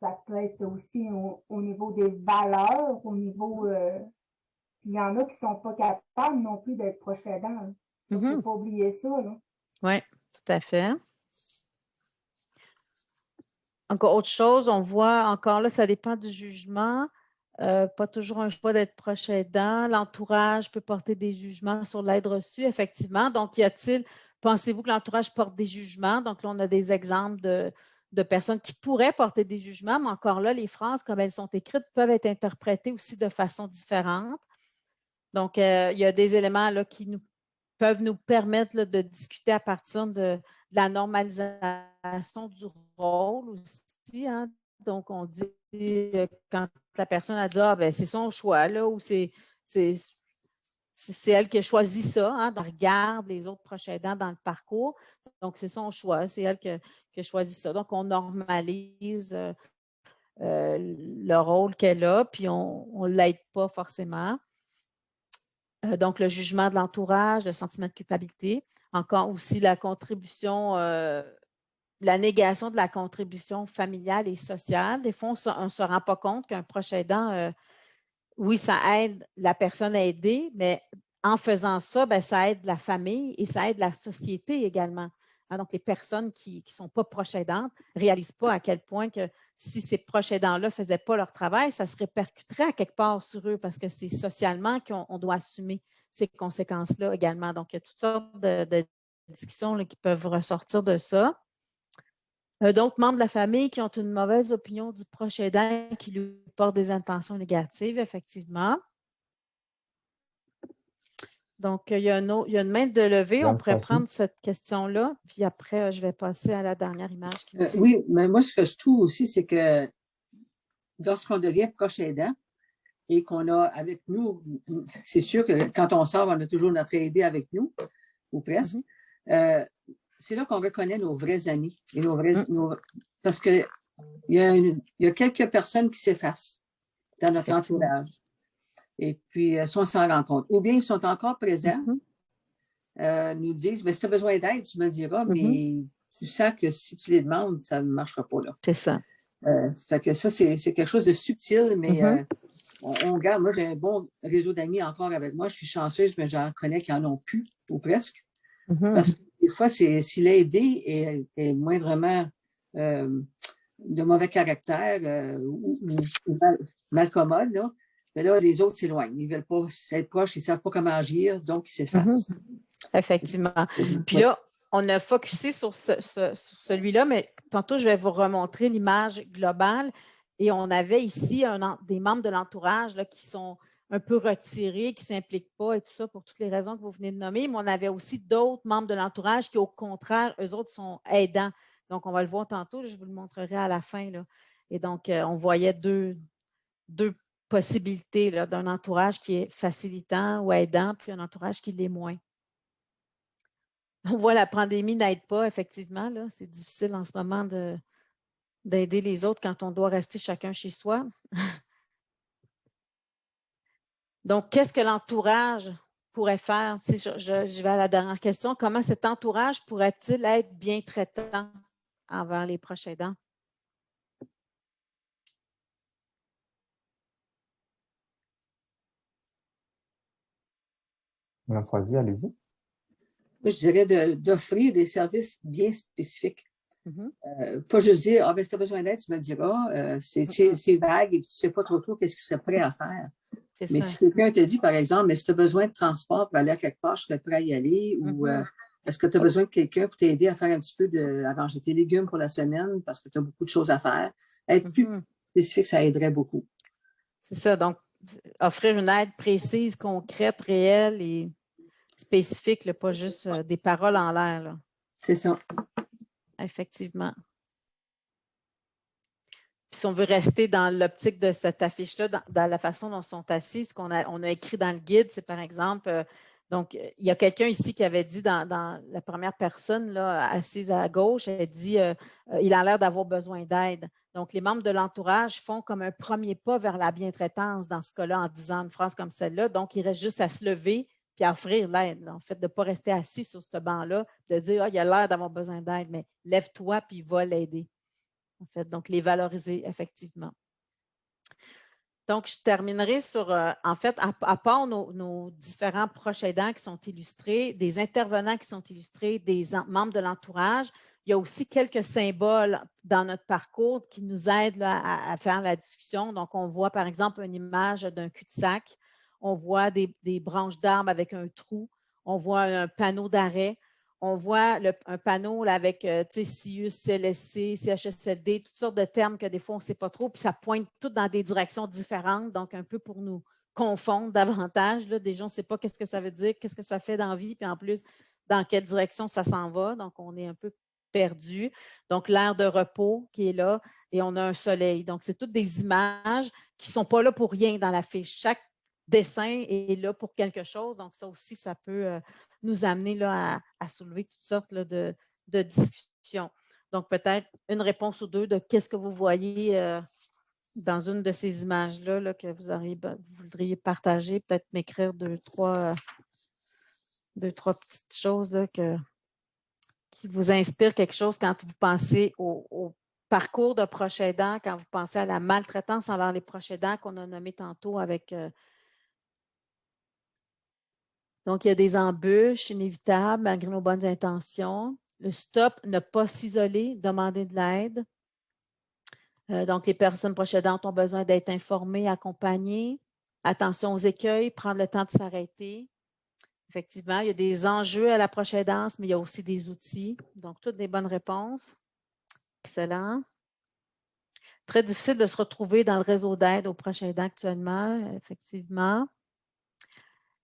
Ça peut être aussi au niveau des valeurs, au niveau... il y en a qui ne sont pas capables non plus d'être proches aidants. Il ne faut pas oublier ça.
Oui, tout à fait. Encore autre chose, on voit encore là, ça dépend du jugement. Pas toujours un choix d'être proche aidant. L'entourage peut porter des jugements sur l'aide reçue, effectivement. Donc, pensez-vous que l'entourage porte des jugements? Donc, là, on a des exemples de personnes qui pourraient porter des jugements, mais encore là, les phrases, comme elles sont écrites, peuvent être interprétées aussi de façon différente. Donc, il y a des éléments là, qui peuvent nous permettre là, de discuter à partir de la normalisation du rôle aussi. Hein? Donc, on dit quand la personne a dit « Ah, ben c'est son choix, là », ou c'est elle qui a choisi ça. Hein? On regarde les autres proches aidants dans le parcours. Donc, c'est son choix. C'est elle qui a choisi ça. Donc, on normalise le rôle qu'elle a, puis on ne l'aide pas forcément. Donc, le jugement de l'entourage, le sentiment de culpabilité. Encore aussi la contribution, la négation de la contribution familiale et sociale. Des fois, on ne se rend pas compte qu'un proche aidant, oui, ça aide la personne à aider, mais en faisant ça, bien, ça aide la famille et ça aide la société également. Hein, donc, les personnes qui ne sont pas proches aidantes ne réalisent pas à quel point que si ces proches aidants-là ne faisaient pas leur travail, ça se répercuterait à quelque part sur eux parce que c'est socialement qu'on doit assumer ces conséquences-là également. Donc, il y a toutes sortes de discussions là, qui peuvent ressortir de ça. D'autres membres de la famille qui ont une mauvaise opinion du proche aidant qui lui porte des intentions négatives, effectivement. Donc, il y a une main de levée. On pourrait prendre cette question-là, puis après, je vais passer à la dernière image.
Oui, mais moi, ce que je trouve aussi, c'est que lorsqu'on devient proche aidant et qu'on a avec nous, c'est sûr que quand on sort, on a toujours notre aidé avec nous, ou presque. C'est là qu'on reconnaît nos vrais amis. Et parce qu'il y a quelques personnes qui s'effacent dans notre entourage. Et puis, soit on s'en rend compte. Ou bien ils sont encore présents, nous disent, mais si tu as besoin d'aide, tu me le diras, mais tu sens que si tu les demandes, ça ne marchera pas là.
C'est ça.
Fait que ça, c'est quelque chose de subtil, mais on garde. Moi, j'ai un bon réseau d'amis encore avec moi. Je suis chanceuse, mais j'en connais qui en ont plus, ou presque. Parce que des fois, si l'aidé est moindrement de mauvais caractère ou mal commode, là, mais là, les autres s'éloignent. Ils ne veulent pas être proches, ils ne savent pas comment agir, donc ils s'effacent.
Effectivement. Puis là, on a focusé sur celui-là, mais tantôt, je vais vous remontrer l'image globale. Et on avait ici des membres de l'entourage qui sont un peu retirés, qui ne s'impliquent pas et tout ça pour toutes les raisons que vous venez de nommer. Mais on avait aussi d'autres membres de l'entourage qui, au contraire, eux autres sont aidants. Donc, on va le voir tantôt. Là, je vous le montrerai à la fin. Là. Et donc, on voyait deux possibilités d'un entourage qui est facilitant ou aidant, puis un entourage qui l'est moins. On voit la pandémie n'aide pas, effectivement. C'est difficile en ce moment d'aider les autres quand on doit rester chacun chez soi. Donc, qu'est-ce que l'entourage pourrait faire? Je vais à la dernière question. Comment cet entourage pourrait-il être bien traitant envers les proches aidants?
Madame Foisy, allez-y.
Moi, je dirais d'offrir des services bien spécifiques. Pas juste dire, si tu as besoin d'aide, tu me le diras. C'est vague et tu ne sais pas trop qu'est-ce qu'il serait prêt à faire. Mais si quelqu'un te dit, par exemple, si tu as besoin de transport pour aller à quelque part, je serais prêt à y aller. Ou est-ce que tu as besoin de quelqu'un pour t'aider à faire un petit peu à ranger tes légumes pour la semaine parce que tu as beaucoup de choses à faire. Être plus spécifique, ça aiderait beaucoup.
C'est ça. Donc, offrir une aide précise, concrète, réelle et spécifique, pas juste des paroles en l'air.
C'est ça.
Effectivement. Puis si on veut rester dans l'optique de cette affiche-là, dans la façon dont sont assis, ce qu'on a écrit dans le guide, c'est par exemple Donc, il y a quelqu'un ici qui avait dit dans la première personne là, assise à gauche, elle dit il a l'air d'avoir besoin d'aide. Donc, les membres de l'entourage font comme un premier pas vers la bientraitance dans ce cas-là en disant une phrase comme celle-là. Donc, il reste juste à se lever puis à offrir l'aide. En fait, de ne pas rester assis sur ce banc-là, de dire il a l'air d'avoir besoin d'aide, mais lève-toi puis va l'aider. En fait, donc, les valoriser effectivement. Donc, je terminerai sur, en fait, à part nos différents proches aidants qui sont illustrés, des intervenants qui sont illustrés, des membres de l'entourage, il y a aussi quelques symboles dans notre parcours qui nous aident là, à faire la discussion. Donc, on voit par exemple une image d'un cul-de-sac, on voit des branches d'arbres avec un trou, on voit un panneau d'arrêt, on voit un panneau là, avec CIUS, CLSC, CHSLD, toutes sortes de termes que des fois, on ne sait pas trop, puis ça pointe tout dans des directions différentes, donc un peu pour nous confondre davantage. Là. Des gens ne savent pas qu'est-ce que ça veut dire, qu'est-ce que ça fait dans la vie, puis en plus, dans quelle direction ça s'en va. Donc, on est un peu perdu. Donc, l'air de repos qui est là, et on a un soleil. Donc, c'est toutes des images qui ne sont pas là pour rien dans la fiche. Chaque dessin est là pour quelque chose. Donc, ça aussi, ça peut nous amener là, à soulever toutes sortes là, de discussions. Donc, peut-être une réponse ou deux de qu'est-ce que vous voyez dans une de ces images-là là, que vous voudriez partager. Peut-être m'écrire deux, trois petites choses là, qui vous inspirent quelque chose quand vous pensez au parcours de proche aidant, quand vous pensez à la maltraitance envers les proches aidants qu'on a nommé tantôt avec... Donc, il y a des embûches inévitables malgré nos bonnes intentions. Le stop, ne pas s'isoler, demander de l'aide. Donc, les personnes proches aidantes ont besoin d'être informées, accompagnées. Attention aux écueils, prendre le temps de s'arrêter. Effectivement, il y a des enjeux à la proche aidance, mais il y a aussi des outils. Donc, toutes des bonnes réponses. Excellent. Très difficile de se retrouver dans le réseau d'aide aux proches aidants actuellement, effectivement.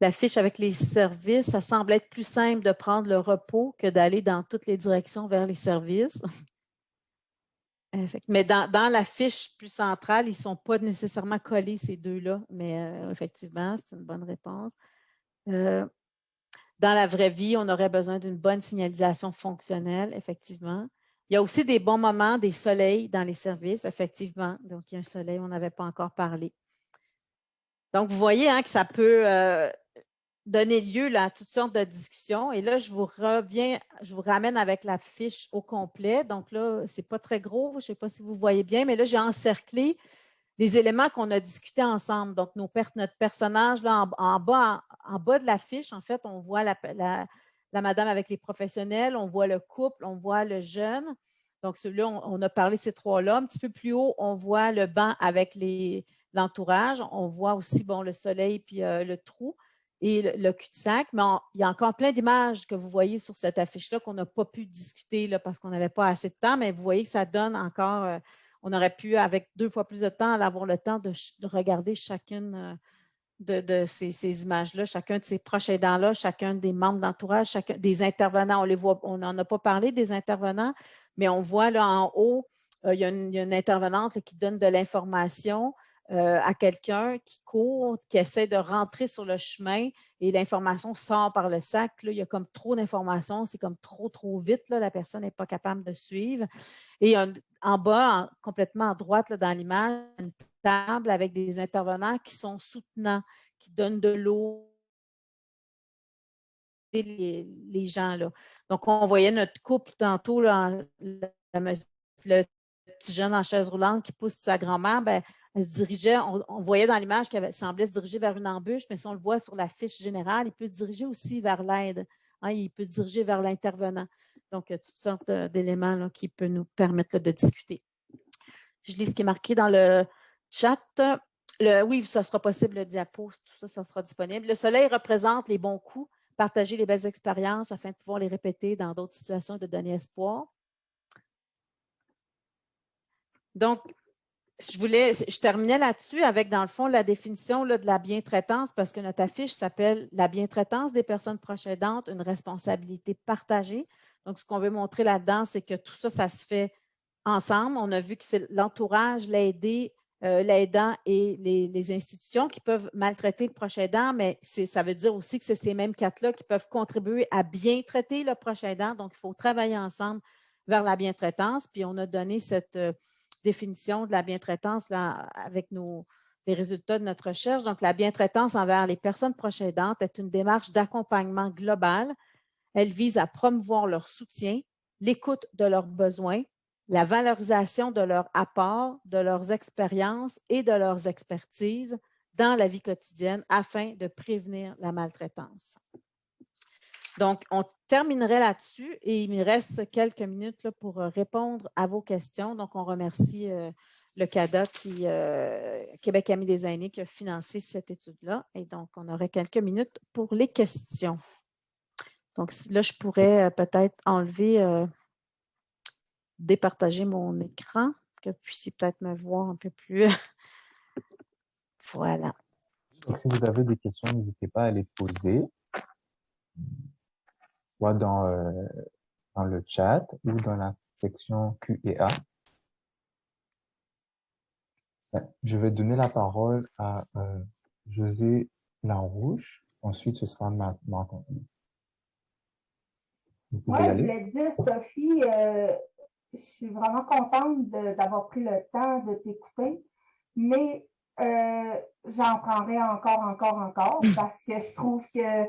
La fiche avec les services, ça semble être plus simple de prendre le repos que d'aller dans toutes les directions vers les services. Mais dans la fiche plus centrale, ils ne sont pas nécessairement collés, ces deux-là, mais effectivement, c'est une bonne réponse. Dans la vraie vie, on aurait besoin d'une bonne signalisation fonctionnelle, effectivement. Il y a aussi des bons moments, des soleils dans les services, effectivement. Donc, il y a un soleil, on n'avait pas encore parlé. Donc, vous voyez hein, que ça peut donner lieu là, à toutes sortes de discussions. Et là, je vous ramène avec la fiche au complet. Donc là, ce n'est pas très gros, je ne sais pas si vous voyez bien, mais là, j'ai encerclé les éléments qu'on a discutés ensemble. Donc, notre personnage, là, en bas de la fiche, en fait, on voit la madame avec les professionnels, on voit le couple, on voit le jeune. Donc, celui-là, on a parlé de ces trois-là. Un petit peu plus haut, on voit le banc avec l'entourage. On voit aussi bon, le soleil puis le trou et le cul-de-sac. Mais il y a encore plein d'images que vous voyez sur cette affiche-là qu'on n'a pas pu discuter là, parce qu'on n'avait pas assez de temps, mais vous voyez que ça donne encore... on aurait pu, avec 2 fois plus de temps, avoir le temps de regarder chacune de ces images-là, chacun de ces proches aidants-là, chacun des membres d'entourage, chacun des intervenants. On les voit, on n'en a pas parlé des intervenants, mais on voit là en haut, il y a une intervenante là, qui donne de l'information à quelqu'un qui court, qui essaie de rentrer sur le chemin et l'information sort par le sac. Là, il y a comme trop d'informations, c'est comme trop vite. Là, la personne n'est pas capable de suivre. Et en bas, complètement à droite là, dans l'image, une table avec des intervenants qui sont soutenants, qui donnent de l'eau les gens. Là. Donc, on voyait notre couple tantôt, là, le petit jeune en chaise roulante qui pousse sa grand-mère, ben, elle se dirigeait, on voyait dans l'image qu'elle semblait se diriger vers une embûche, mais si on le voit sur la fiche générale, il peut se diriger aussi vers l'aide. Hein, il peut se diriger vers l'intervenant. Donc, toutes sortes d'éléments qui peuvent nous permettre de discuter. Je lis ce qui est marqué dans le chat. Oui, ça sera possible, le diapo, tout ça, ça sera disponible. Le soleil représente les bons coups, partager les belles expériences afin de pouvoir les répéter dans d'autres situations et de donner espoir. Donc, je terminais là-dessus avec, dans le fond, la définition là, de la bientraitance parce que notre affiche s'appelle « La bientraitance des personnes proches aidantes, une responsabilité partagée ». Donc, ce qu'on veut montrer là-dedans, c'est que tout ça, ça se fait ensemble. On a vu que c'est l'entourage, l'aider, l'aidant et les institutions qui peuvent maltraiter le proche aidant, mais ça veut dire aussi que c'est ces mêmes quatre-là qui peuvent contribuer à bien traiter le proche aidant. Donc, il faut travailler ensemble vers la bientraitance. Puis, on a donné cette définition de la bientraitance là, avec les résultats de notre recherche. Donc, la bientraitance envers les personnes proches aidantes est une démarche d'accompagnement global. Elle vise à promouvoir leur soutien, l'écoute de leurs besoins, la valorisation de leur apport, de leurs expériences et de leurs expertises dans la vie quotidienne afin de prévenir la maltraitance. Donc, on terminerait là-dessus et il me reste quelques minutes là, pour répondre à vos questions. Donc, on remercie le CADA, Québec Amis des aînés, qui a financé cette étude-là. Et donc, on aurait quelques minutes pour les questions. Donc, là, je pourrais peut-être enlever... départager mon écran, que vous puissiez peut-être me voir un peu plus. Voilà.
Donc, si vous avez des questions, n'hésitez pas à les poser, soit dans le chat ou dans la section Q&A. Je vais donner la parole à José Larouche. Ensuite, ce sera Marc-Antoine.
Moi, je voulais dire, Sophie, je suis vraiment contente d'avoir pris le temps de t'écouter, mais j'en prendrai encore, parce que je trouve que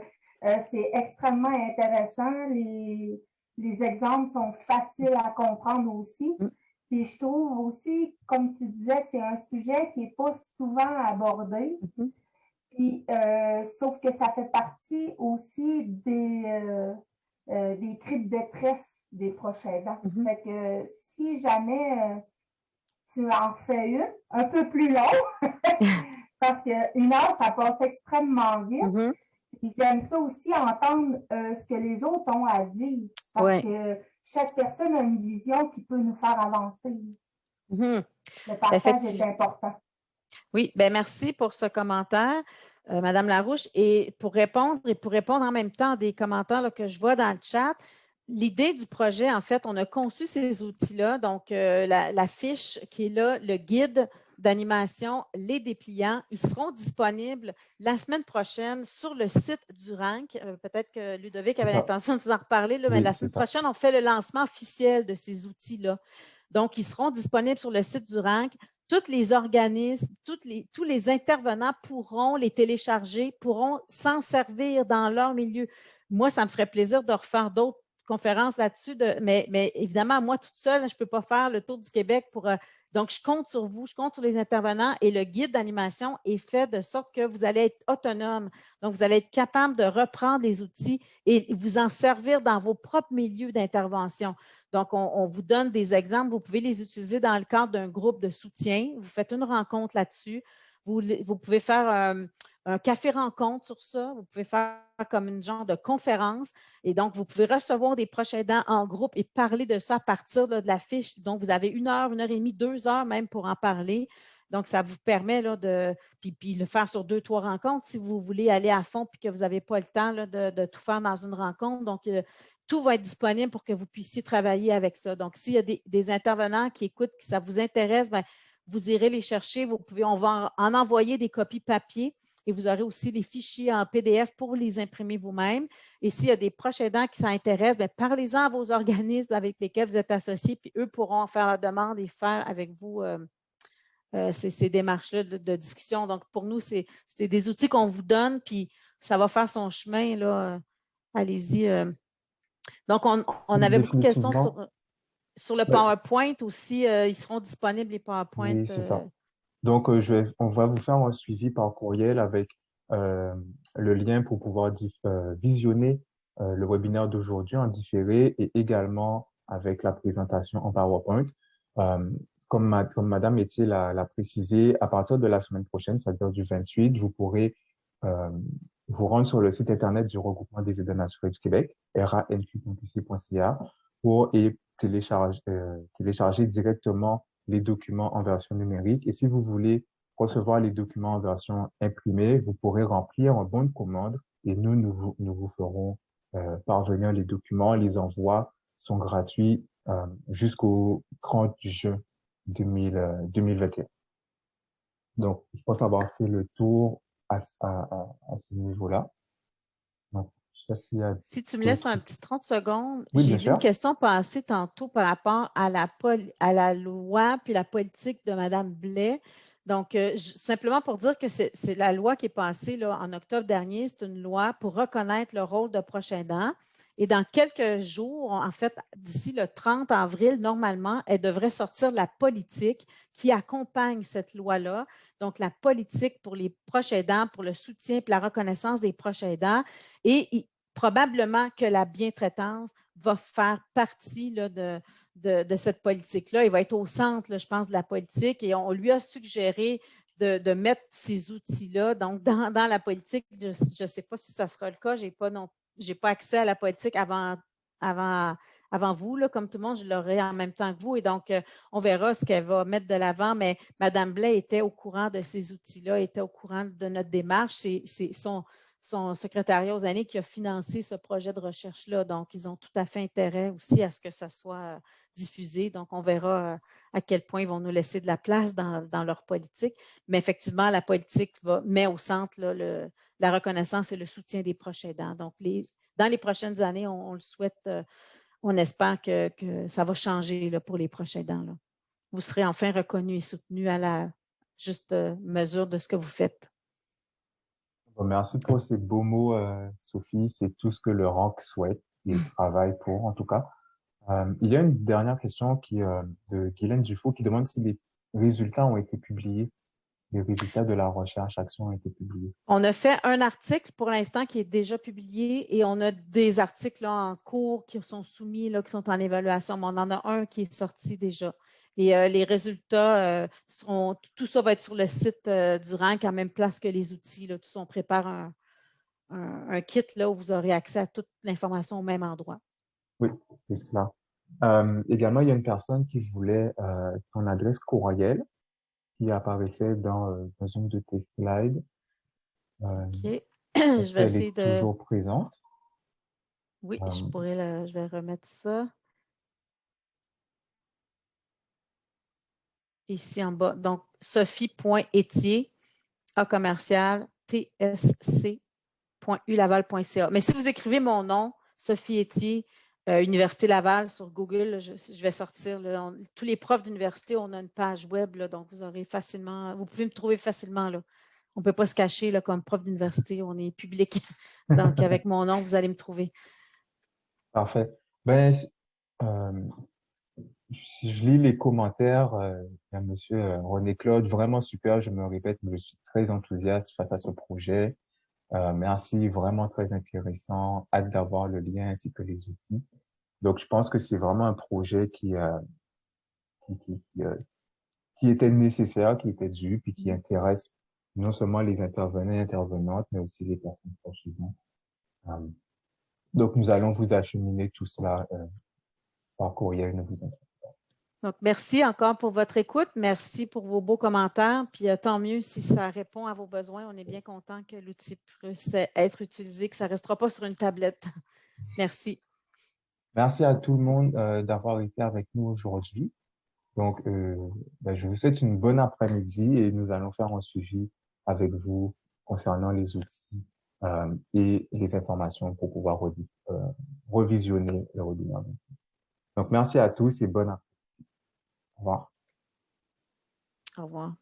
c'est extrêmement intéressant. Les exemples sont faciles à comprendre aussi. Puis je trouve aussi, comme tu disais, c'est un sujet qui n'est pas souvent abordé. Puis, sauf que ça fait partie aussi des cris de détresse des proches aidants. Fait que si jamais tu en fais une, un peu plus long, parce qu'une heure, ça passe extrêmement vite. Puis j'aime ça aussi entendre ce que les autres ont à dire, parce que chaque personne a une vision qui peut nous faire avancer. Le partage est important.
Oui, bien merci pour ce commentaire. Madame Larouche, et pour répondre en même temps à des commentaires là, que je vois dans le chat, l'idée du projet, en fait, on a conçu ces outils-là, donc la fiche qui est là, le guide d'animation, les dépliants, ils seront disponibles la semaine prochaine sur le site du RANC. Peut-être que Ludovic avait l'intention de vous en reparler, là, mais la semaine prochaine, on fait le lancement officiel de ces outils-là. Donc, ils seront disponibles sur le site du RANC. Tous les organismes, tous les intervenants pourront les télécharger, pourront s'en servir dans leur milieu. Moi, ça me ferait plaisir de refaire d'autres conférences là-dessus, mais évidemment, moi, toute seule, je ne peux pas faire le tour du Québec pour... donc, je compte sur vous, je compte sur les intervenants et le guide d'animation est fait de sorte que vous allez être autonome. Donc, vous allez être capable de reprendre les outils et vous en servir dans vos propres milieux d'intervention. Donc, on vous donne des exemples. Vous pouvez les utiliser dans le cadre d'un groupe de soutien. Vous faites une rencontre là-dessus. Vous pouvez faire un café-rencontre sur ça. Vous pouvez faire comme une genre de conférence. Et donc, vous pouvez recevoir des proches aidants en groupe et parler de ça à partir de la fiche. Donc, vous avez 1 heure, 1 heure et demie, 2 heures même pour en parler. Donc, ça vous permet là, puis le faire sur 2, 3 rencontres si vous voulez aller à fond et que vous n'avez pas le temps là, de tout faire dans une rencontre. Donc, tout va être disponible pour que vous puissiez travailler avec ça. Donc, s'il y a des intervenants qui écoutent, que ça vous intéresse, bien, vous irez les chercher. On va en envoyer des copies papier et vous aurez aussi les fichiers en PDF pour les imprimer vous-même. Et s'il y a des proches aidants qui s'intéressent, bien, parlez-en à vos organismes avec lesquels vous êtes associés, puis eux pourront faire la demande et faire avec vous ces démarches-là de discussion. Donc, pour nous, c'est des outils qu'on vous donne, puis ça va faire son chemin. Là. Allez-y. Donc, on avait beaucoup de questions sur le PowerPoint aussi. Ils seront disponibles, les PowerPoint.
Oui, c'est ça. Donc, on va vous faire un suivi par courriel avec le lien pour pouvoir visionner le webinaire d'aujourd'hui en différé et également avec la présentation en PowerPoint. Comme Madame Etier l'a précisé, à partir de la semaine prochaine, c'est-à-dire du 28, vous pourrez vous rendre sur le site Internet du Regroupement des aidants naturels du Québec, ranq.qc.ca, pour télécharger directement les documents en version numérique. Et si vous voulez recevoir les documents en version imprimée, vous pourrez remplir un bon de commande et nous vous ferons parvenir les documents. Les envois sont gratuits jusqu'au 30 juin 2021. Donc, je pense avoir fait le tour à ce niveau-là. Donc, je sais pas s'il y a
Si tu me laisses un
d'autres.
petit 30 secondes,
Oui,
j'ai
bien
vu une
sûr.
question passer tantôt par rapport à à la loi puis la politique de Mme Blais. Donc, simplement pour dire que c'est la loi qui est passée là, en octobre dernier, c'est une loi pour reconnaître le rôle de proche aidant. Et dans quelques jours, en fait, d'ici le 30 avril, normalement, elle devrait sortir de la politique qui accompagne cette loi-là. Donc, la politique pour les proches aidants, pour le soutien et la reconnaissance des proches aidants. Et probablement que la bientraitance va faire partie là, de cette politique-là. Il va être au centre, là, je pense, de la politique et on lui a suggéré de mettre ces outils-là. Donc, dans la politique, je ne sais pas si ça sera le cas. Je n'ai pas accès à la politique avant vous, là, comme tout le monde, je l'aurai en même temps que vous. Et donc, on verra ce qu'elle va mettre de l'avant. Mais Mme Blais était au courant de ces outils-là, était au courant de notre démarche. C'est son secrétariat aux années qui a financé ce projet de recherche-là. Donc, ils ont tout à fait intérêt aussi à ce que ça soit diffusé. Donc, on verra à quel point ils vont nous laisser de la place dans leur politique. Mais effectivement, la politique met au centre là, la reconnaissance et le soutien des proches aidants. Donc, dans les prochaines années, on le souhaite, on espère que ça va changer là, pour les proches aidants. Là. Vous serez enfin reconnus et soutenus à la juste mesure de ce que vous faites.
Bon, merci pour ces beaux mots, Sophie. C'est tout ce que le RANC souhaite et travaille pour, en tout cas. Il y a une dernière question de Guylaine Dufault qui demande si les résultats ont été publiés. Les résultats de la recherche action ont été publiés.
On a fait un article pour l'instant qui est déjà publié et on a des articles là, en cours qui sont soumis, là, qui sont en évaluation. Mais on en a un qui est sorti déjà. Et les résultats tout ça va être sur le site du RANC, à même place que les outils. Là. Tout ça, on prépare un kit là, où vous aurez accès à toute l'information au même endroit.
Oui, c'est cela. Également, il y a une personne qui voulait ton adresse courriel qui apparaissait dans une de tes slides.
OK.
Est-ce
Je vais
qu'elle
essayer
est
de.
toujours présente?
Oui,
Euh,
je vais remettre ça ici en bas. Donc, sophie.etier, A commercial, tsc.ulaval.ca. Mais si vous écrivez mon nom, Sophie Etier, Université Laval sur Google, là, je vais sortir. Là, tous les profs d'université, on a une page web, là, donc vous pouvez me trouver facilement. Là. On ne peut pas se cacher là, comme prof d'université, on est public. Donc, avec mon nom, vous allez me trouver.
Parfait. Ben, si je lis les commentaires, il y a monsieur René Claude, vraiment super, je me répète, mais je suis très enthousiaste face à ce projet. Merci, vraiment très intéressant. Hâte d'avoir le lien ainsi que les outils. Donc, je pense que c'est vraiment un projet qui, qui, qui, euh, qui était nécessaire, qui était dû, puis qui intéresse non seulement les intervenants et intervenantes, mais aussi les personnes proches. Donc, nous allons vous acheminer tout cela par courriel, ne vous inquiétez pas.
Donc, merci encore pour votre écoute. Merci pour vos beaux commentaires. Puis tant mieux si ça répond à vos besoins. On est bien content que l'outil puisse être utilisé, que ça ne restera pas sur une tablette. Merci.
Merci à tout le monde d'avoir été avec nous aujourd'hui. Donc, je vous souhaite une bonne après-midi et nous allons faire un suivi avec vous concernant les outils et les informations pour pouvoir revisionner le webinaire. Donc, merci à tous et bonne après-midi. Au revoir.
Au revoir.